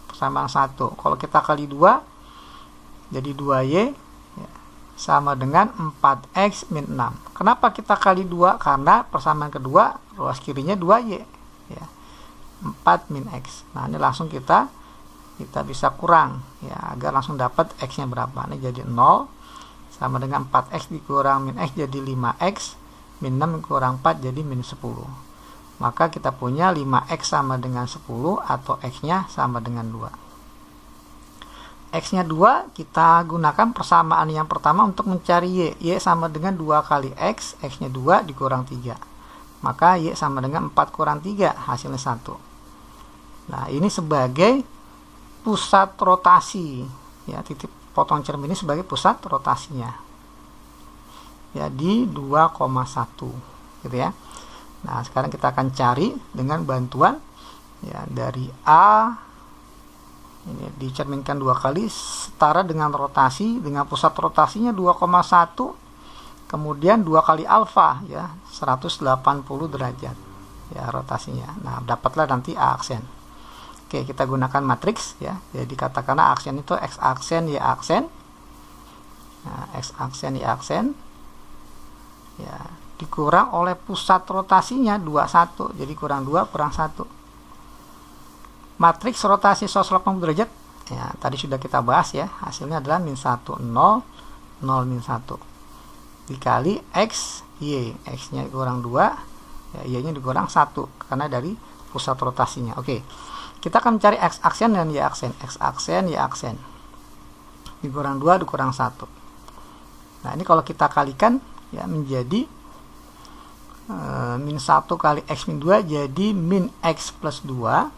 persamaan 1. Kalau kita kali 2 jadi 2Y sama dengan 4X min 6. Kenapa kita kali 2? Karena persamaan kedua ruas kirinya 2Y ya. 4 min X. Nah, ini langsung kita bisa kurang ya, agar langsung dapat X nya berapa. Ini jadi 0 sama dengan 4X dikurang min X jadi 5X, min 6 kurang 4 jadi min 10. Maka kita punya 5X sama dengan 10 atau X nya sama dengan 2. X-nya 2, kita gunakan persamaan yang pertama untuk mencari Y. Y sama dengan 2 kali X, X-nya 2 dikurang 3. Maka Y sama dengan 4 kurang 3, hasilnya 1. Nah, ini sebagai pusat rotasi. Ya, titik potong cermin ini sebagai pusat rotasinya. Ya, di 2,1. Gitu ya. Nah, sekarang kita akan cari dengan bantuan ya dari A. Ini dicerminkan 2 kali setara dengan rotasi, dengan pusat rotasinya 2,1, kemudian 2 kali alfa ya 180 derajat ya rotasinya. Nah, dapatlah nanti A aksen. Oke, kita gunakan matriks ya. Jadi katakanlah aksen itu X aksen, Y aksen. Nah, X aksen, Y aksen ya dikurang oleh pusat rotasinya 21, jadi kurang 2 kurang 1. Matriks rotasi 180 derajat ya tadi sudah kita bahas ya, hasilnya adalah min 1 0 0 min 1. dikali X, Y. X-nya dikurang 2, ya, Y-nya dikurang 1, karena dari pusat rotasinya. Oke, kita akan mencari X aksen dan Y aksen. X aksen, Y aksen. Dikurang 2, dikurang 1. Nah, ini kalau kita kalikan, ya, menjadi min 1 kali X min 2, jadi min X plus 2,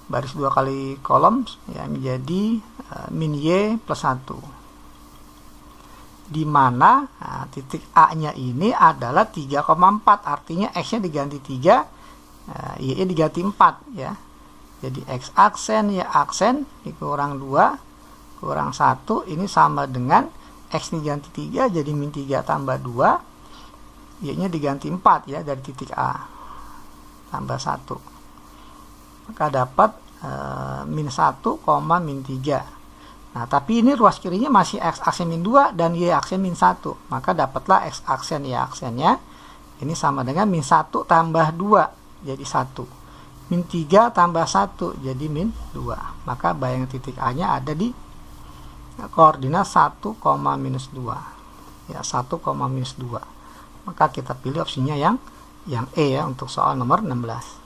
baris 2 kali kolom, ya, menjadi min Y plus 1. Dimana titik A-nya ini adalah 3,4, artinya X-nya diganti 3, Y-nya diganti 4, ya. Jadi X aksen, Y aksen, dikurang 2, kurang 1, ini sama dengan X diganti 3, jadi min 3 tambah 2, Y-nya diganti 4, ya, dari titik A, tambah 1. Maka dapat min 1, min 3. Nah, tapi ini ruas kirinya masih X aksen min 2 dan Y aksen min 1. Maka dapatlah X aksen, Y aksennya. Ini sama dengan min 1 tambah 2, jadi 1. Min 3 tambah 1, jadi min 2. Maka bayangan titik A-nya ada di koordinat 1, minus 2. Ya, 1, minus 2. Maka kita pilih opsinya yang E, ya, untuk soal nomor 16.